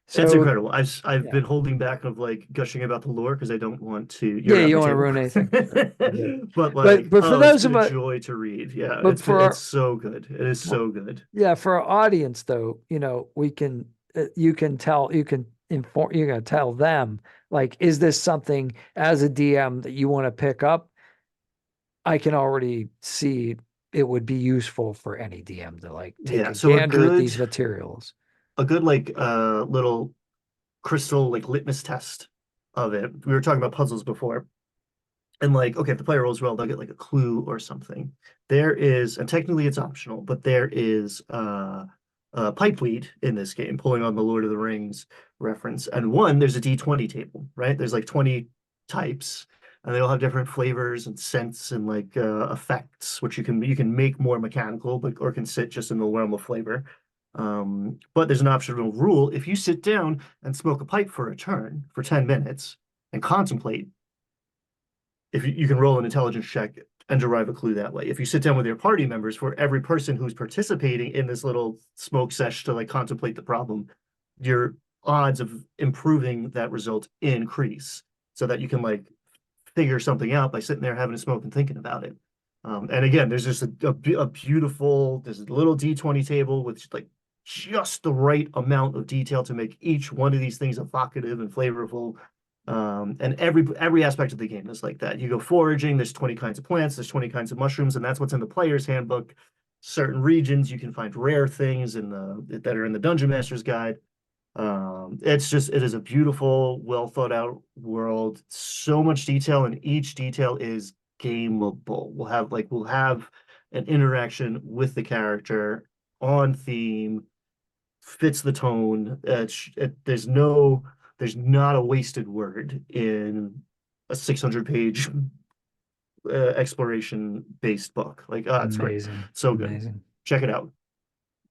It's So, incredible. I've yeah. been holding back of like gushing about the lore because I don't want to. Yeah, You're you at my don't want to table, ruin anything. I get it. but But like, but for oh, it's those been of a us, joy to read. Yeah, but for it's our, so good. It is well, so good. yeah, for our audience though, we can you're gonna tell them like, is this something as a DM that you want to pick up? I can already see it would be useful for any DM to like take Yeah. a So gander at these materials. a good like little crystal like litmus test of it. We were talking about puzzles before. And like, okay, if the player rolls well, they'll get like a clue or something. There is, and technically it's optional, but there is pipe weed in this game, pulling on the Lord of the Rings reference. And one, there's a D20 table, right? There's like 20 types, and they all have different flavors and scents and like effects, which you can make more mechanical, but or can sit just in the realm of flavor. But there's an optional rule. If you sit down and smoke a pipe for a turn for 10 minutes and contemplate, if you can roll an intelligence check and derive a clue that way. If you sit down with your party members, for every person who's participating in this little smoke sesh to like contemplate the problem, your odds of improving that result increase so that you can like figure something out by sitting there having a smoke and thinking about it. And again, there's just a beautiful, there's a little D20 table with like just the right amount of detail to make each one of these things evocative and flavorful. And every aspect of the game is like that. You go foraging, there's 20 kinds of plants, there's 20 kinds of mushrooms, and that's what's in the player's handbook. Certain regions you can find rare things in the that are in the Dungeon Master's Guide. It is a beautiful, well thought out world. So much detail, and each detail is gameable. We'll have an interaction with the character on theme, fits the tone. There's not a wasted word in a 600 page exploration based book. Like, it's great. Amazing. So good. Amazing. Check it out.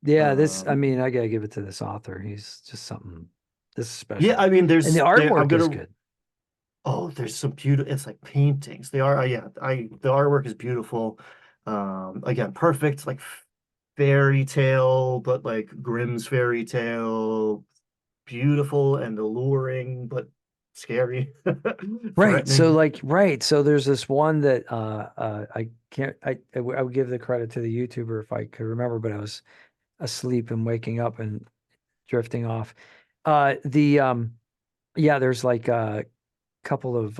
Yeah, I Um, mean, I gotta give it to this author. He's just something, this is yeah, special. I mean, And the I'm artwork is gonna, good. oh, there's some beautiful, it's like paintings. They are, yeah, the artwork is beautiful. Again, perfect, like fairy tale, but like Grimm's fairy tale, beautiful and alluring, but scary, Right. So threatening. right. So there's this one that I can't I would give the credit to the YouTuber if I could remember, but I was asleep and waking up and drifting off. The Yeah, there's like a couple of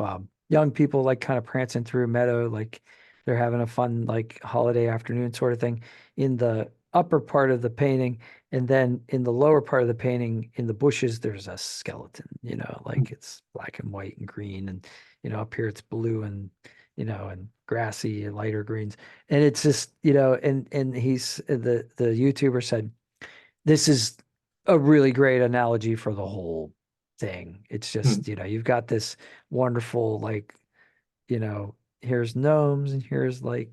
young people like kind of prancing through a meadow, like they're having a fun like holiday afternoon sort of thing in the upper part of the painting. And then in the lower part of the painting, in the bushes, there's a skeleton, like it's black and white and green. And, up here it's blue and, and grassy and lighter greens. And it's just, and the YouTuber said, this is a really great analogy for the whole thing. It's Hmm. just, you've got this wonderful, like, here's gnomes and here's like,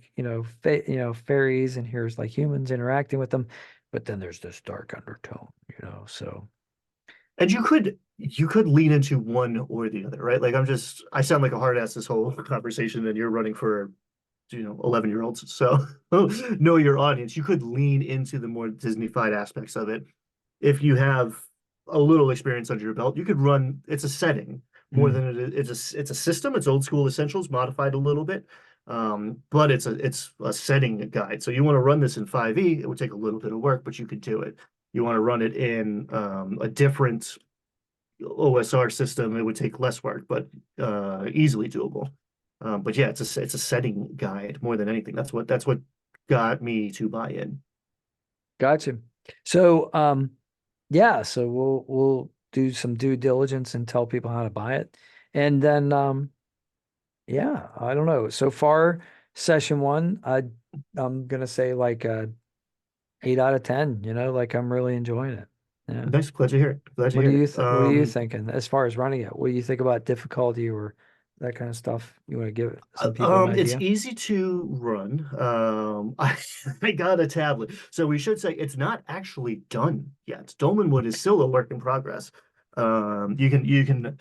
fairies and here's like humans interacting with them. But then there's this dark undertone, so And you could lean into one or the other, right? Like I sound like a hard ass this whole conversation, and you're running for 11-year-olds. So know your audience. You could lean into the more Disney-fied aspects of it. If you have a little experience under your belt, you could run, it's a setting, more than it's a system. It's old school essentials modified a little bit. But it's a setting guide. So you want to run this in 5e, it would take a little bit of work, but you could do it. You want to run it in a different OSR system, it would take less work, but easily doable. But yeah, it's a setting guide more than anything. That's what got me to buy in. Gotcha. So, yeah, so we'll do some due diligence and tell people how to buy it. And then, yeah, I don't know. So far, session one, I'm gonna say like a 8 out of 10, like I'm really enjoying it. Yeah. Nice, glad to hear it. Glad to hear it. What are you thinking as far as running it? What do you think about difficulty or that kind of stuff? You want to give some people an It's idea? easy to run. I got a tablet, so we should say it's not actually done yet. Dolmenwood is still a work in progress. You can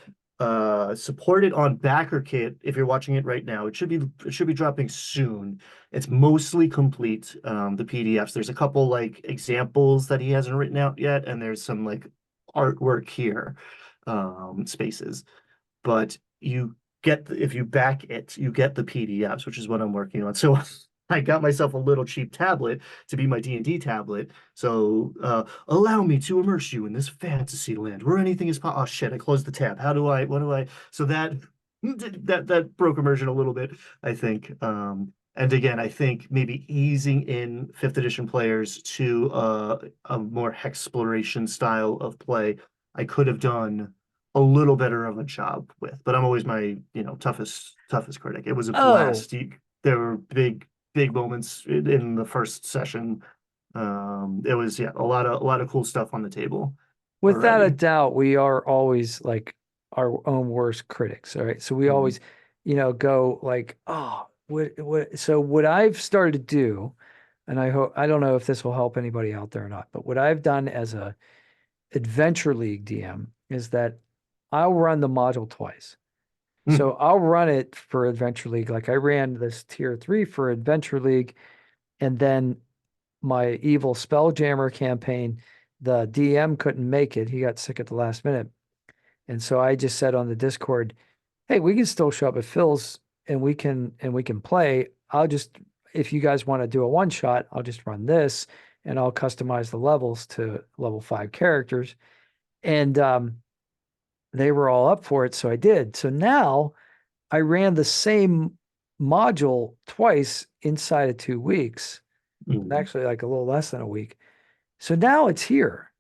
support it on BackerKit if you're watching it right now. It should be dropping soon. It's mostly complete. The PDFs. There's a couple like examples that he hasn't written out yet, and there's some like artwork here, spaces. But if you back it, you get the PDFs, which is what I'm working on. So I got myself a little cheap tablet to be my D&D tablet. So allow me to immerse you in this fantasy land where anything is possible. Oh shit, I closed the tab. What do I? So that broke immersion a little bit, I think. And again, I think maybe easing in fifth edition players to a more exploration style of play, I could have done a little better of a job with, but I'm always my, toughest critic. It was a Oh, blast. There were big moments in the first session. It was, yeah, a lot of cool stuff on the table without a already. doubt, we are always like our own worst critics. All right. So we Mm, always, go like, oh, so what I've started to do, and I don't know if this will help anybody out there or not, but what I've done as a Adventure League DM is that I'll run the module twice. mm, So I'll run it for Adventure League. Like I ran this tier 3 for Adventure League, and then my evil Spelljammer campaign, the DM couldn't make it. He got sick at the last minute. And so I just said on the Discord, hey, we can still show up at Phil's and we can play. I'll just if you guys want to do a one shot, I'll just run this and I'll customize the levels to level 5 characters. And they were all up for it, so I did. So now I ran the same module twice inside of 2 weeks, mm, actually like a little less than a week. So now it's here.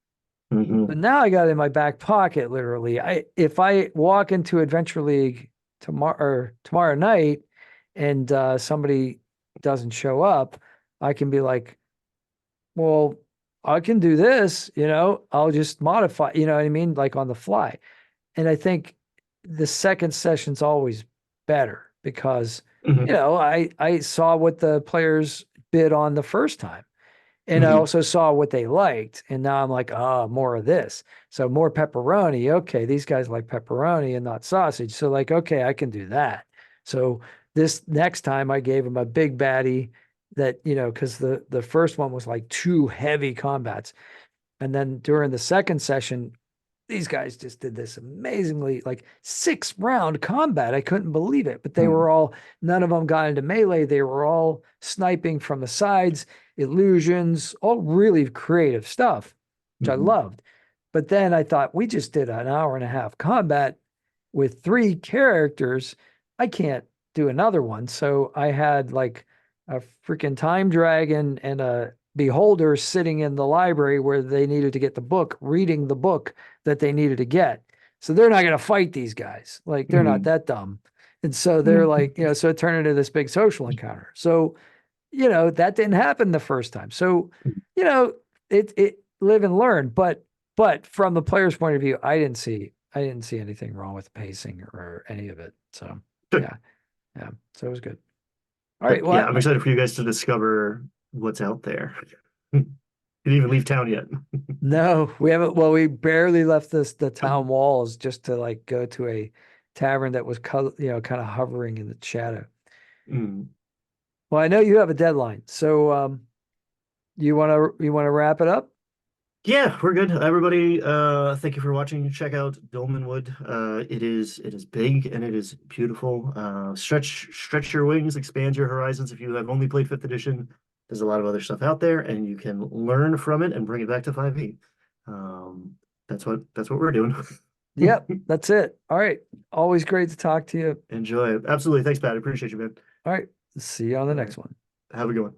But mhm, now I got it in my back pocket, literally. If I walk into Adventure League tomorrow night and somebody doesn't show up, I can be like, well, I can do this, I'll just modify, you know what I mean? Like on the fly. And I think the second session's always better because, mhm, I saw what the players bid on the first time. And I mhm, also saw what they liked. And now I'm like, oh, more of this. So more pepperoni. Okay, these guys like pepperoni and not sausage. So like, okay, I can do that. So this next time I gave him a big baddie that, because the first one was like 2 heavy combats. And then during the second session, these guys just did this amazingly, like 6 round combat. I couldn't believe it, but mm, none of them got into melee. They were all sniping from the sides, illusions, all really creative stuff, which I mhm, loved. But then I thought, we just did an hour and a half combat with 3 characters. I can't do another one. So I had like a freaking time dragon and a beholder sitting in the library where they needed to get the book, reading the book that they needed to get. So they're not going to fight these guys. Like they're not mhm, that dumb. And so they're mhm, like, so it turned into this big social encounter. So, that didn't happen the first time. So, you know, it live and learn. But from the player's point of view, I didn't see anything wrong with pacing or any of it. So Good. yeah, yeah. So it was good. All right. But yeah, Well, I'm excited for you guys to discover what's out there. Didn't even leave town yet. no, we haven't. Well, we barely left the town walls just to like go to a tavern that was kind of hovering in the shadow. Mm. Well, I know you have a deadline, so you want to wrap it up? Yeah, we're good. Everybody, thank you for watching. Check out Dolmenwood. It is big and it is beautiful. Stretch your wings, expand your horizons. If you have only played fifth edition, there's a lot of other stuff out there, and you can learn from it and bring it back to 5e. Um, that's what we're doing. Yep, that's it. All right. Always great to talk to you. Enjoy it. Absolutely. Thanks, Pat. I appreciate you, man. All right. See you on the All right. next one. Have a good one.